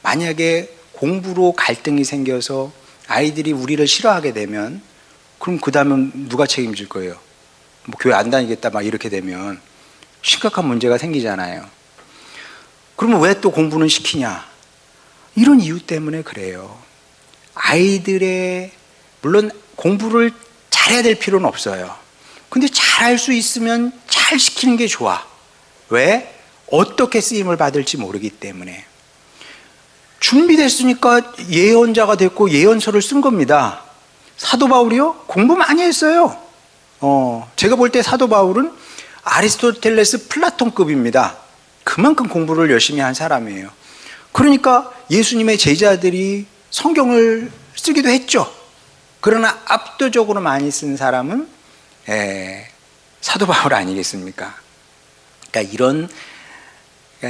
만약에 공부로 갈등이 생겨서 아이들이 우리를 싫어하게 되면, 그럼 그 다음은 누가 책임질 거예요? 뭐 교회 안 다니겠다 막 이렇게 되면 심각한 문제가 생기잖아요. 그러면 왜 또 공부는 시키냐? 이런 이유 때문에 그래요. 물론 공부를 잘해야 될 필요는 없어요. 근데 잘할 수 있으면 잘 시키는 게 좋아. 왜? 어떻게 쓰임을 받을지 모르기 때문에. 준비됐으니까 예언자가 됐고 예언서를 쓴 겁니다. 사도 바울이요? 공부 많이 했어요. 제가 볼 때 사도 바울은 아리스토텔레스 플라톤급입니다. 그만큼 공부를 열심히 한 사람이에요. 그러니까 예수님의 제자들이 성경을 쓰기도 했죠. 그러나 압도적으로 많이 쓴 사람은 사도 바울 아니겠습니까? 그러니까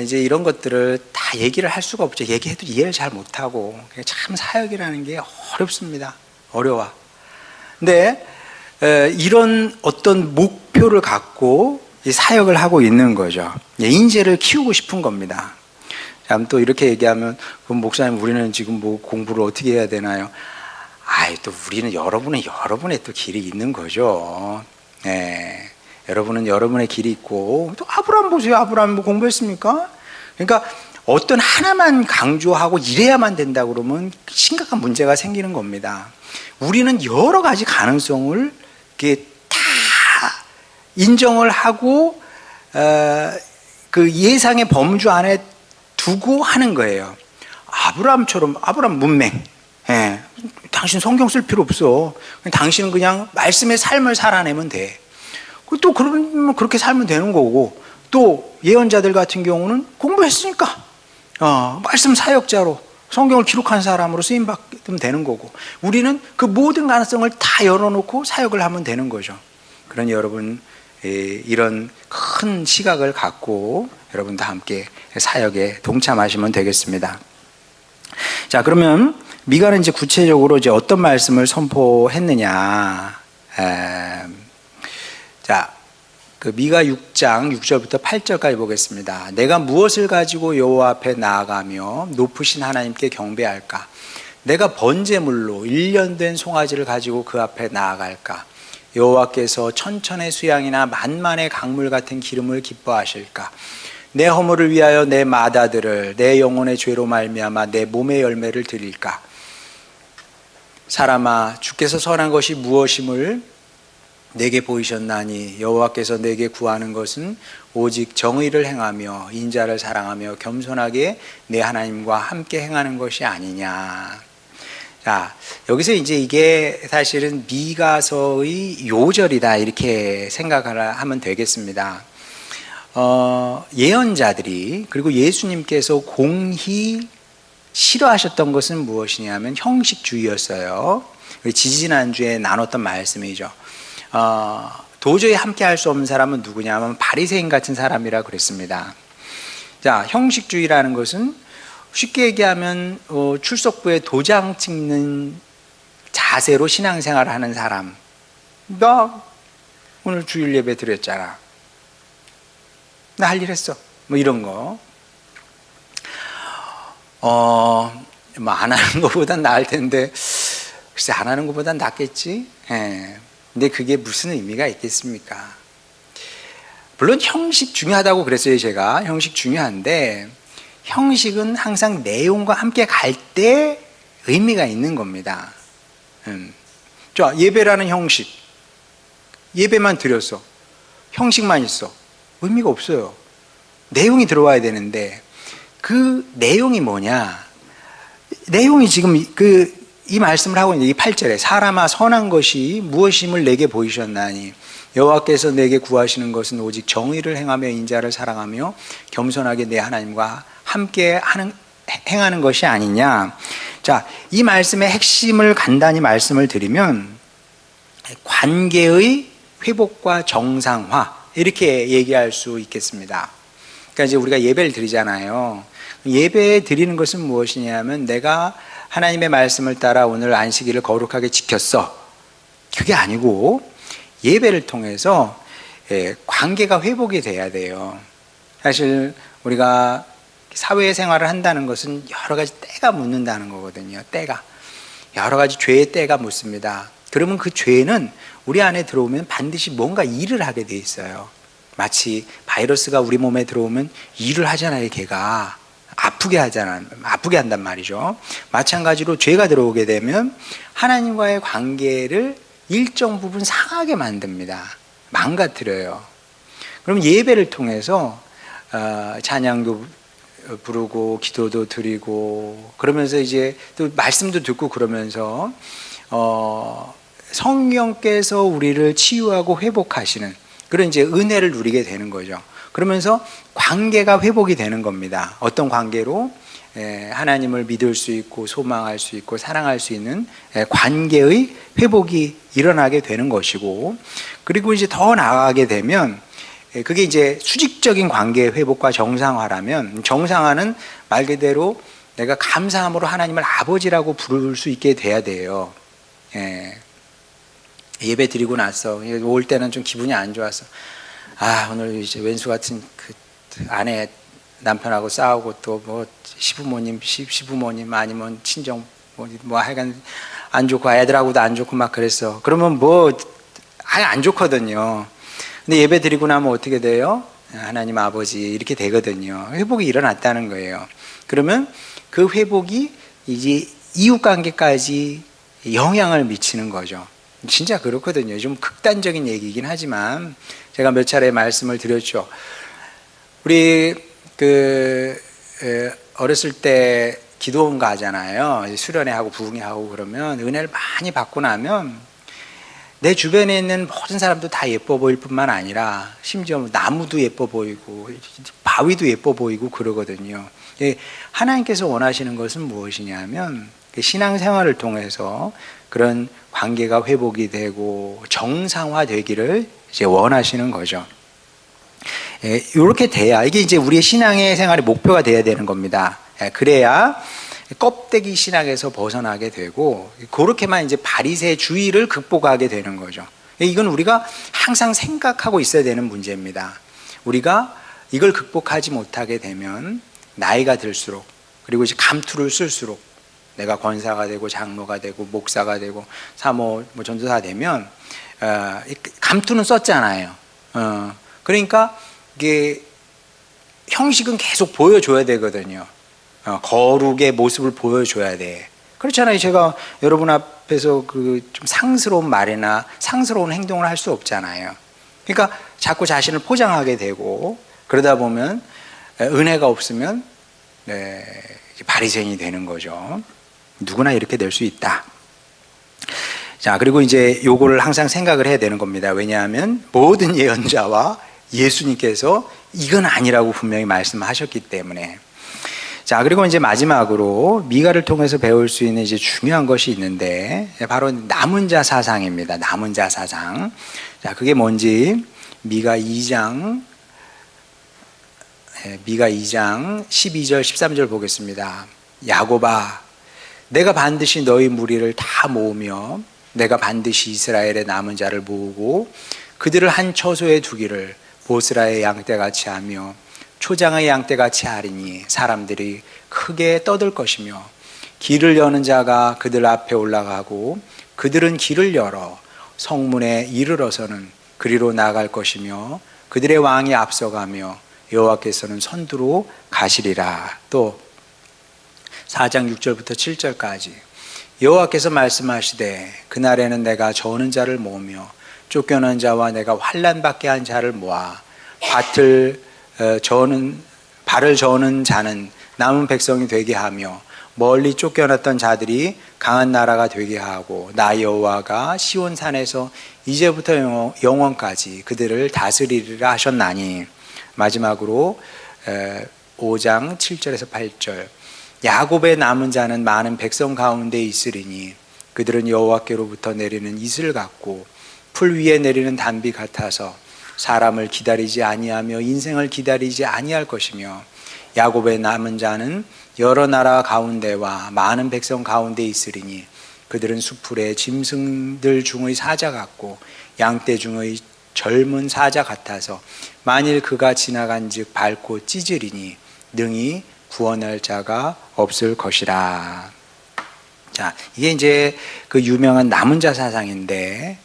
이제 이런 것들을 다 얘기를 할 수가 없죠. 얘기해도 이해를 잘 못하고. 참 사역이라는 게 어렵습니다. 어려워. 근데 이런 어떤 목표를 갖고 사역을 하고 있는 거죠. 인재를 키우고 싶은 겁니다. 또 이렇게 얘기하면, 그럼 목사님 우리는 지금 뭐 공부를 어떻게 해야 되나요? 또 우리는 여러분의 또 길이 있는 거죠. 여러분은 여러분의 길이 있고, 또 아브라함 보세요. 아브라함 뭐 공부했습니까? 그러니까 어떤 하나만 강조하고 이래야만 된다 그러면 심각한 문제가 생기는 겁니다. 우리는 여러 가지 가능성을 이렇게 다 인정을 하고 그 예상의 범주 안에 두고 하는 거예요. 아브라함 문맹. 당신 성경 쓸 필요 없어. 당신은 그냥 말씀의 삶을 살아내면 돼. 또 그러면 그렇게 살면 되는 거고, 또 예언자들 같은 경우는 공부했으니까 말씀 사역자로 성경을 기록한 사람으로 쓰임받으면 되는 거고, 우리는 그 모든 가능성을 다 열어놓고 사역을 하면 되는 거죠. 그러니 여러분, 이런 큰 시각을 갖고 여러분도 함께 사역에 동참하시면 되겠습니다. 자, 그러면 미가는 이제 구체적으로 이제 어떤 말씀을 선포했느냐? 자, 그 미가 6장 6절부터 8절까지 보겠습니다. 내가 무엇을 가지고 여호와 앞에 나아가며 높으신 하나님께 경배할까? 내가 번제물로 1년 된 송아지를 가지고 그 앞에 나아갈까? 여호와께서 천천의 수양이나 만만의 강물 같은 기름을 기뻐하실까? 내 허물을 위하여 내 마다들을 내 영혼의 죄로 말미암아 내 몸의 열매를 드릴까? 사람아, 주께서 선한 것이 무엇임을 내게 보이셨나니 여호와께서 내게 구하는 것은 오직 정의를 행하며 인자를 사랑하며 겸손하게 내 하나님과 함께 행하는 것이 아니냐. 자, 여기서 이제 이게 사실은 미가서의 요절이다 이렇게 생각을 하면 되겠습니다. 예언자들이 그리고 예수님께서 공히 싫어하셨던 것은 무엇이냐면 형식주의였어요. 지지난주에 나눴던 말씀이죠. 도저히 함께 할 수 없는 사람은 누구냐면 바리새인 같은 사람이라 그랬습니다. 자, 형식주의라는 것은 쉽게 얘기하면 출석부에 도장 찍는 자세로 신앙생활을 하는 사람. 나 오늘 주일 예배 드렸잖아. 나 할 일 했어. 뭐 이런 거. 뭐 안 하는 것보단 나을 텐데, 글쎄 안 하는 것보단 낫겠지. 예. 근데 그게 무슨 의미가 있겠습니까? 물론 형식 중요하다고 그랬어요. 제가 형식 중요한데 형식은 항상 내용과 함께 갈 때 의미가 있는 겁니다. 자, 예배라는 형식, 예배만 드렸어, 형식만 있어, 의미가 없어요. 내용이 들어와야 되는데 그 내용이 뭐냐? 내용이 지금 이 말씀을 하고 있는데 이 8절에 사람아 선한 것이 무엇임을 내게 보이셨나니 여호와께서 내게 구하시는 것은 오직 정의를 행하며 인자를 사랑하며 겸손하게 내 하나님과 함께 행하는 것이 아니냐. 자, 이 말씀의 핵심을 간단히 말씀을 드리면 관계의 회복과 정상화 이렇게 얘기할 수 있겠습니다. 그러니까 이제 우리가 예배를 드리잖아요. 예배 드리는 것은 무엇이냐면 내가 하나님의 말씀을 따라 오늘 안식일을 거룩하게 지켰어. 그게 아니고 예배를 통해서 관계가 회복이 돼야 돼요. 사실 우리가 사회생활을 한다는 것은 여러 가지 때가 묻는다는 거거든요. 때가. 여러 가지 죄의 때가 묻습니다. 그러면 그 죄는 우리 안에 들어오면 반드시 뭔가 일을 하게 돼 있어요. 마치 바이러스가 우리 몸에 들어오면 일을 하잖아요. 걔가. 아프게 한단 말이죠. 마찬가지로 죄가 들어오게 되면 하나님과의 관계를 일정 부분 상하게 만듭니다. 망가뜨려요. 그럼 예배를 통해서 찬양도 부르고 기도도 드리고 그러면서 이제 또 말씀도 듣고 그러면서 성령께서 우리를 치유하고 회복하시는 그런 이제 은혜를 누리게 되는 거죠. 그러면서 관계가 회복이 되는 겁니다. 어떤 관계로? 하나님을 믿을 수 있고 소망할 수 있고 사랑할 수 있는 관계의 회복이 일어나게 되는 것이고, 그리고 이제 더 나아가게 되면 그게 이제 수직적인 관계의 회복과 정상화라면, 정상화는 말 그대로 내가 감사함으로 하나님을 아버지라고 부를 수 있게 돼야 돼요. 예배 드리고 나서 올 때는 좀 기분이 안 좋았어. 오늘 이제 왼수 같은 그 아내 남편하고 싸우고 또 뭐 시부모님 아니면 친정 뭐 하여간 안 좋고 애들하고도 안 좋고 막 그랬어. 그러면 뭐 아예 안 좋거든요. 근데 예배 드리고 나면 어떻게 돼요? 하나님 아버지 이렇게 되거든요. 회복이 일어났다는 거예요. 그러면 그 회복이 이제 이웃관계까지 영향을 미치는 거죠. 진짜 그렇거든요. 좀 극단적인 얘기이긴 하지만 제가 몇 차례 말씀을 드렸죠. 우리 어렸을 때 기도원 가잖아요. 수련회 하고 부흥회 하고 그러면 은혜를 많이 받고 나면 내 주변에 있는 모든 사람도 다 예뻐 보일 뿐만 아니라 심지어 나무도 예뻐 보이고 바위도 예뻐 보이고 그러거든요. 하나님께서 원하시는 것은 무엇이냐면 신앙생활을 통해서 그런 관계가 회복이 되고 정상화되기를 이제 원하시는 거죠. 이렇게 돼야 이게 이제 우리의 신앙의 생활의 목표가 돼야 되는 겁니다. 그래야 껍데기 신앙에서 벗어나게 되고 그렇게만 이제 바리새주의를 극복하게 되는 거죠. 이건 우리가 항상 생각하고 있어야 되는 문제입니다. 우리가 이걸 극복하지 못하게 되면 나이가 들수록 그리고 이제 감투를 쓸수록 내가 권사가 되고 장로가 되고 목사가 되고 사모 뭐 전도사 되면 감투는 썼잖아요. 그러니까 이게 형식은 계속 보여줘야 되거든요. 거룩의 모습을 보여줘야 돼. 그렇잖아요. 제가 여러분 앞에 앞에서 그 좀 상스러운 말이나 상스러운 행동을 할 수 없잖아요. 그러니까 자꾸 자신을 포장하게 되고 그러다 보면 은혜가 없으면 바리새인이 되는 거죠. 누구나 이렇게 될 수 있다. 자, 그리고 이제 요거를 항상 생각을 해야 되는 겁니다. 왜냐하면 모든 예언자와 예수님께서 이건 아니라고 분명히 말씀하셨기 때문에. 자, 그리고 이제 마지막으로 미가를 통해서 배울 수 있는 이제 중요한 것이 있는데 바로 남은 자 사상입니다. 남은 자 사상. 자, 그게 뭔지 미가 2장 12절 13절 보겠습니다. 야곱아, 내가 반드시 너희 무리를 다 모으며 내가 반드시 이스라엘의 남은 자를 모으고 그들을 한 처소에 두기를 보스라의 양떼같이 하며 초장의 양떼같이 하리니 사람들이 크게 떠들 것이며 길을 여는 자가 그들 앞에 올라가고 그들은 길을 열어 성문에 이르러서는 그리로 나갈 것이며 그들의 왕이 앞서가며 여호와께서는 선두로 가시리라. 또 4장 6절부터 7절까지 여호와께서 말씀하시되 그날에는 내가 저는 자를 모으며 쫓겨난 자와 내가 환난받게 한 자를 모아 발을 저는 자는 남은 백성이 되게 하며 멀리 쫓겨났던 자들이 강한 나라가 되게 하고 나 여호와가 시온산에서 이제부터 영원까지 그들을 다스리리라 하셨나니. 마지막으로 5장 7절에서 8절 야곱의 남은 자는 많은 백성 가운데 있으리니 그들은 여호와께로부터 내리는 이슬 같고 풀 위에 내리는 단비 같아서 사람을 기다리지 아니하며 인생을 기다리지 아니할 것이며 야곱의 남은 자는 여러 나라 가운데와 많은 백성 가운데 있으리니 그들은 수풀의 짐승들 중의 사자 같고 양떼 중의 젊은 사자 같아서 만일 그가 지나간즉 밟고 찢으리니 능히 구원할 자가 없을 것이라. 자, 이게 이제 그 유명한 남은 자 사상인데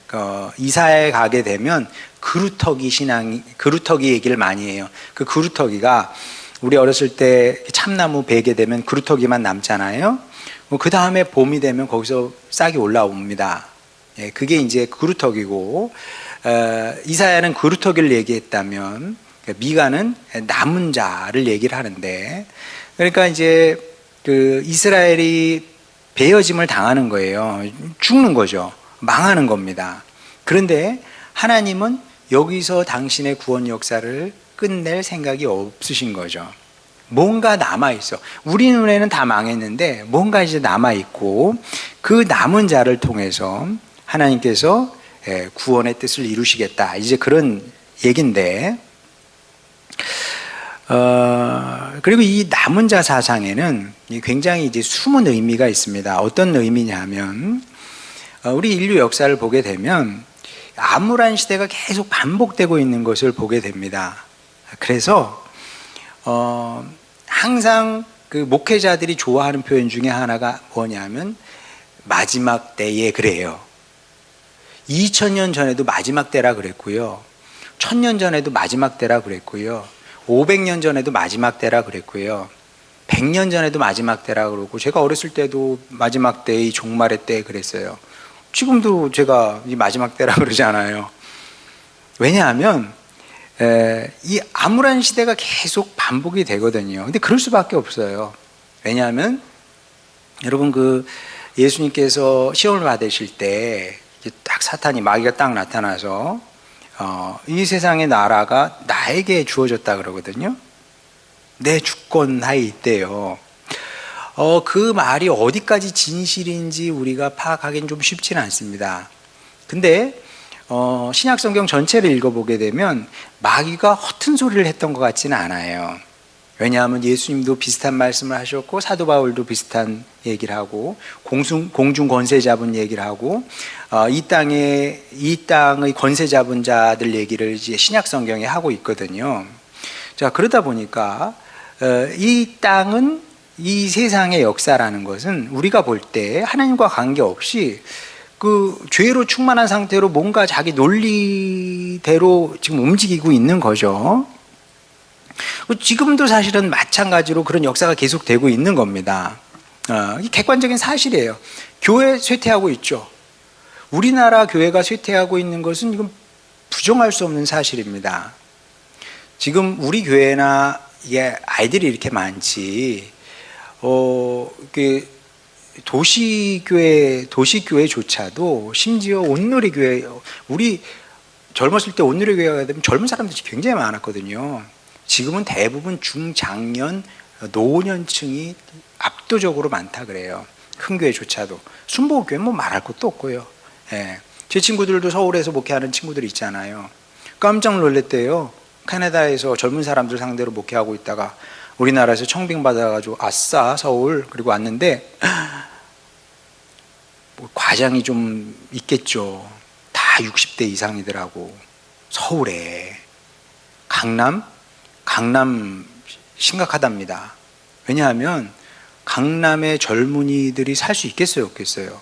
이사야에 가게 되면 그루터기 얘기를 많이 해요. 그 그루터기가 우리 어렸을 때 참나무 베게 되면 그루터기만 남잖아요. 그 다음에 봄이 되면 거기서 싹이 올라옵니다. 그게 이제 그루터기고 이사야는 그루터기를 얘기했다면 미가는 남은 자를 얘기를 하는데, 그러니까 이제 그 이스라엘이 베어짐을 당하는 거예요. 죽는 거죠. 망하는 겁니다. 그런데 하나님은 여기서 당신의 구원 역사를 끝낼 생각이 없으신 거죠. 뭔가 남아있어. 우리 눈에는 다 망했는데 뭔가 이제 남아있고 그 남은 자를 통해서 하나님께서 구원의 뜻을 이루시겠다. 이제 그런 얘기인데, 그리고 이 남은 자 사상에는 굉장히 이제 숨은 의미가 있습니다. 어떤 의미냐면, 우리 인류 역사를 보게 되면 암울한 시대가 계속 반복되고 있는 것을 보게 됩니다. 그래서 항상 그 목회자들이 좋아하는 표현 중에 하나가 뭐냐면 마지막 때에 그래요. 2000년 전에도 마지막 때라 그랬고요. 1000년 전에도 마지막 때라 그랬고요. 500년 전에도 마지막 때라 그랬고요. 100년 전에도 마지막 때라 그러고, 제가 어렸을 때도 마지막 때의 종말의 때 그랬어요. 지금도 제가 이 마지막 때라 그러잖아요. 왜냐하면 이 암울한 시대가 계속 반복이 되거든요. 근데 그럴 수밖에 없어요. 왜냐하면 여러분, 그 예수님께서 시험을 받으실 때 딱 사탄이, 마귀가 딱 나타나서 이 세상의 나라가 나에게 주어졌다 그러거든요. 내 주권하에 있대요. 그 말이 어디까지 진실인지 우리가 파악하기는 좀 쉽지는 않습니다. 근데 신약 성경 전체를 읽어보게 되면 마귀가 허튼 소리를 했던 것 같지는 않아요. 왜냐하면 예수님도 비슷한 말씀을 하셨고 사도 바울도 비슷한 얘기를 하고 공중 권세 잡은 얘기를 하고 이 땅의 권세 잡은 자들 얘기를 이제 신약 성경에 하고 있거든요. 자, 그러다 보니까 이 땅은, 이 세상의 역사라는 것은 우리가 볼 때 하나님과 관계없이 그 죄로 충만한 상태로 뭔가 자기 논리대로 지금 움직이고 있는 거죠. 지금도 사실은 마찬가지로 그런 역사가 계속되고 있는 겁니다. 이 객관적인 사실이에요. 교회 쇠퇴하고 있죠. 우리나라 교회가 쇠퇴하고 있는 것은 이건 부정할 수 없는 사실입니다. 지금 우리 교회나 이게 아이들이 이렇게 많지, 도시교회조차도 심지어 온누리교회, 우리 젊었을 때 온누리교회가 되면 젊은 사람들이 굉장히 많았거든요. 지금은 대부분 중장년, 노년층이 압도적으로 많다 그래요. 큰 교회조차도. 순복음교회 뭐 말할 것도 없고요. 예. 제 친구들도 서울에서 목회하는 친구들이 있잖아요. 깜짝 놀랐대요. 캐나다에서 젊은 사람들 상대로 목회하고 있다가 우리나라에서 청빙 받아가지고 아싸 서울 그리고 왔는데 뭐 과장이 좀 있겠죠. 다 60대 이상이더라고. 서울에. 강남 심각하답니다. 왜냐하면 강남의 젊은이들이 살 수 있겠어요, 없겠어요?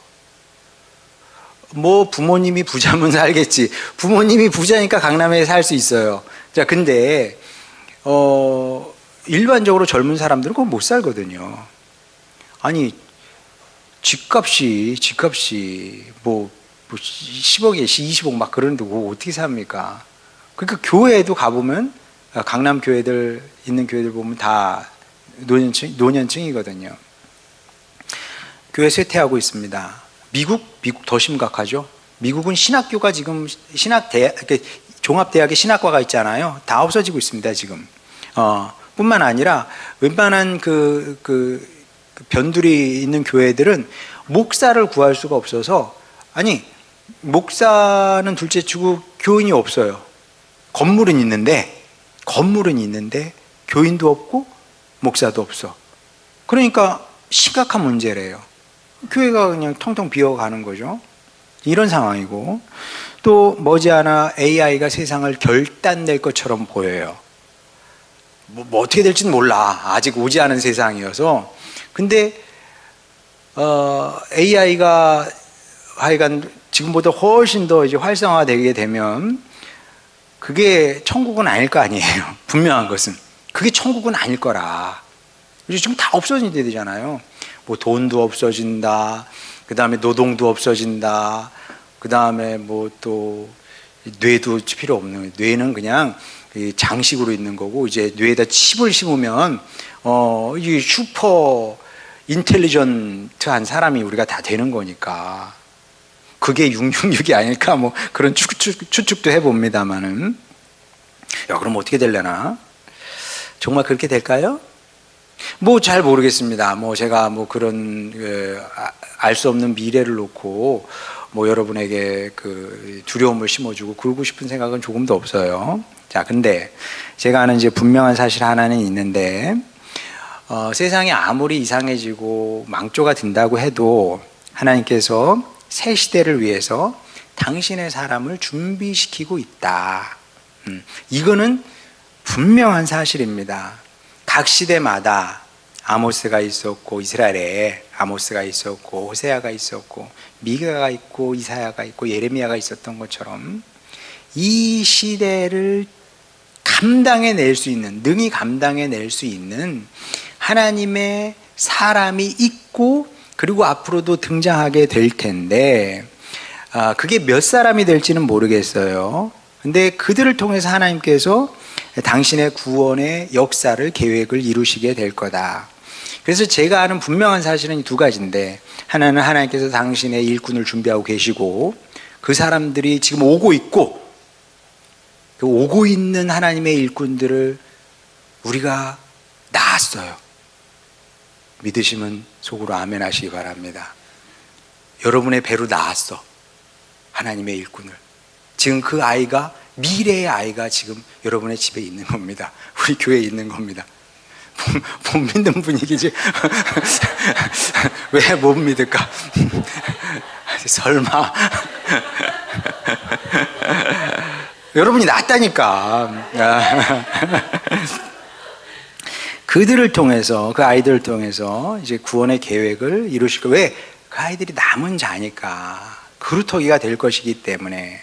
뭐 부모님이 부자면 살겠지. 부모님이 부자니까 강남에 살 수 있어요. 자, 근데 일반적으로 젊은 사람들은 그거 못 살거든요. 아니, 집값이 뭐 10억에 20억 막 그러는데 뭐 어떻게 삽니까? 그러니까 교회에도 가보면 강남 교회들 있는 교회들 보면 다 노년층이거든요. 교회 쇠퇴하고 있습니다. 미국 더 심각하죠. 미국은 신학교가 지금 종합대학에 신학과가 있잖아요. 다 없어지고 있습니다 지금. 뿐만 아니라 웬만한 그 변두리 있는 교회들은 목사를 구할 수가 없어서, 아니 목사는 둘째치고 교인이 없어요. 건물은 있는데 교인도 없고 목사도 없어. 그러니까 심각한 문제래요. 교회가 그냥 텅텅 비어가는 거죠. 이런 상황이고, 또 머지않아 AI가 세상을 결단낼 것처럼 보여요. 뭐 어떻게 될지는 몰라. 아직 오지 않은 세상이어서. 근데 AI가 하여간 지금보다 훨씬 더 이제 활성화되게 되면 그게 천국은 아닐 거 아니에요. 분명한 것은 그게 천국은 아닐 거라. 지금 다 없어진다 되잖아요. 뭐 돈도 없어진다. 그 다음에 노동도 없어진다. 그 다음에 뭐 또 뇌도 필요 없는, 뇌는 그냥 장식으로 있는 거고, 이제 뇌에다 칩을 심으면 이 슈퍼 인텔리전트한 사람이 우리가 다 되는 거니까 그게 666이 아닐까 뭐 그런 추측도 해봅니다만은. 야, 그럼 어떻게 되려나? 정말 그렇게 될까요? 뭐 잘 모르겠습니다. 뭐 제가 뭐 그런 알 수 없는 미래를 놓고 뭐 여러분에게 그 두려움을 심어주고 그러고 싶은 생각은 조금도 없어요. 자, 근데 제가 아는 이제 분명한 사실 하나는 있는데, 세상이 아무리 이상해지고 망조가 된다고 해도 하나님께서 새 시대를 위해서 당신의 사람을 준비시키고 있다. 이거는 분명한 사실입니다. 각 시대마다 아모스가 있었고, 이스라엘에 아모스가 있었고, 호세아가 있었고, 미가가 있고, 이사야가 있고, 예레미야가 있었던 것처럼 이 시대를 감당해낼 수 있는, 능히 감당해낼 수 있는 하나님의 사람이 있고, 그리고 앞으로도 등장하게 될 텐데, 그게 몇 사람이 될지는 모르겠어요. 근데 그들을 통해서 하나님께서 당신의 구원의 역사를, 계획을 이루시게 될 거다. 그래서 제가 아는 분명한 사실은 두 가지인데, 하나는 하나님께서 당신의 일꾼을 준비하고 계시고, 그 사람들이 지금 오고 있고, 그 오고 있는 하나님의 일꾼들을 우리가 낳았어요. 믿으시면 속으로 아멘 하시기 바랍니다. 여러분의 배로 낳았어, 하나님의 일꾼을. 지금 그 아이가, 미래의 아이가 지금 여러분의 집에 있는 겁니다. 우리 교회에 있는 겁니다. 못 믿는 분위기지. 왜 못 믿을까? 설마. 여러분이 낫다니까. 그들을 통해서, 그 아이들을 통해서 이제 구원의 계획을 이루실 거예요. 왜? 그 아이들이 남은 자니까. 그루터기가 될 것이기 때문에.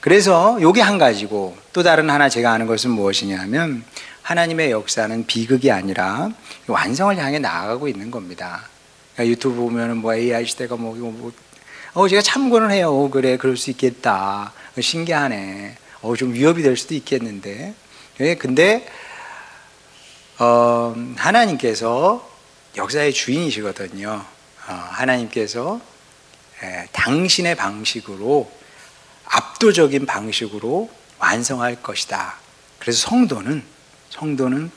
그래서 요게 한 가지고, 또 다른 하나 제가 아는 것은 무엇이냐면, 하나님의 역사는 비극이 아니라 완성을 향해 나아가고 있는 겁니다. 유튜브 보면은 뭐 AI 시대가 제가 참고는 해요. 그래, 그럴 수 있겠다. 신기하네. 좀 위협이 될 수도 있겠는데. 근데 하나님께서 역사의 주인이시거든요. 하나님께서 당신의 방식으로, 압도적인 방식으로 완성할 것이다. 그래서 성도는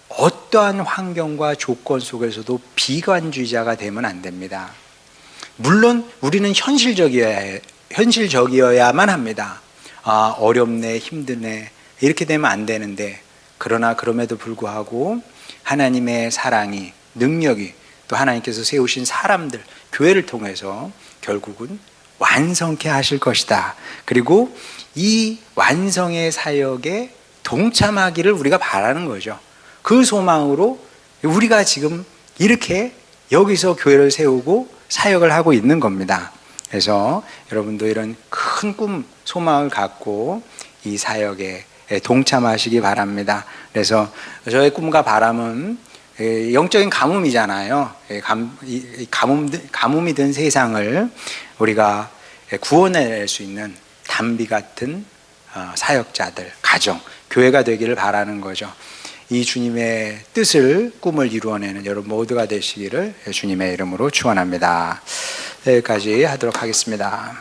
어떠한 환경과 조건 속에서도 비관주의자가 되면 안 됩니다. 물론 우리는 현실적이어야만 합니다. 어렵네, 힘드네, 이렇게 되면 안 되는데, 그러나 그럼에도 불구하고 하나님의 사랑이, 능력이, 또 하나님께서 세우신 사람들, 교회를 통해서 결국은 완성케 하실 것이다. 그리고 이 완성의 사역에 동참하기를 우리가 바라는 거죠. 그 소망으로 우리가 지금 이렇게 여기서 교회를 세우고 사역을 하고 있는 겁니다. 그래서 여러분도 이런 큰 꿈, 소망을 갖고 이 사역에 동참하시기 바랍니다. 그래서 저의 꿈과 바람은 영적인 가뭄이잖아요. 가뭄이 든 세상을 우리가 구원해낼 수 있는 단비 같은 사역자들, 가정, 교회가 되기를 바라는 거죠. 이 주님의 뜻을, 꿈을 이루어내는 여러분 모두가 되시기를 주님의 이름으로 축원합니다. 여기까지 하도록 하겠습니다.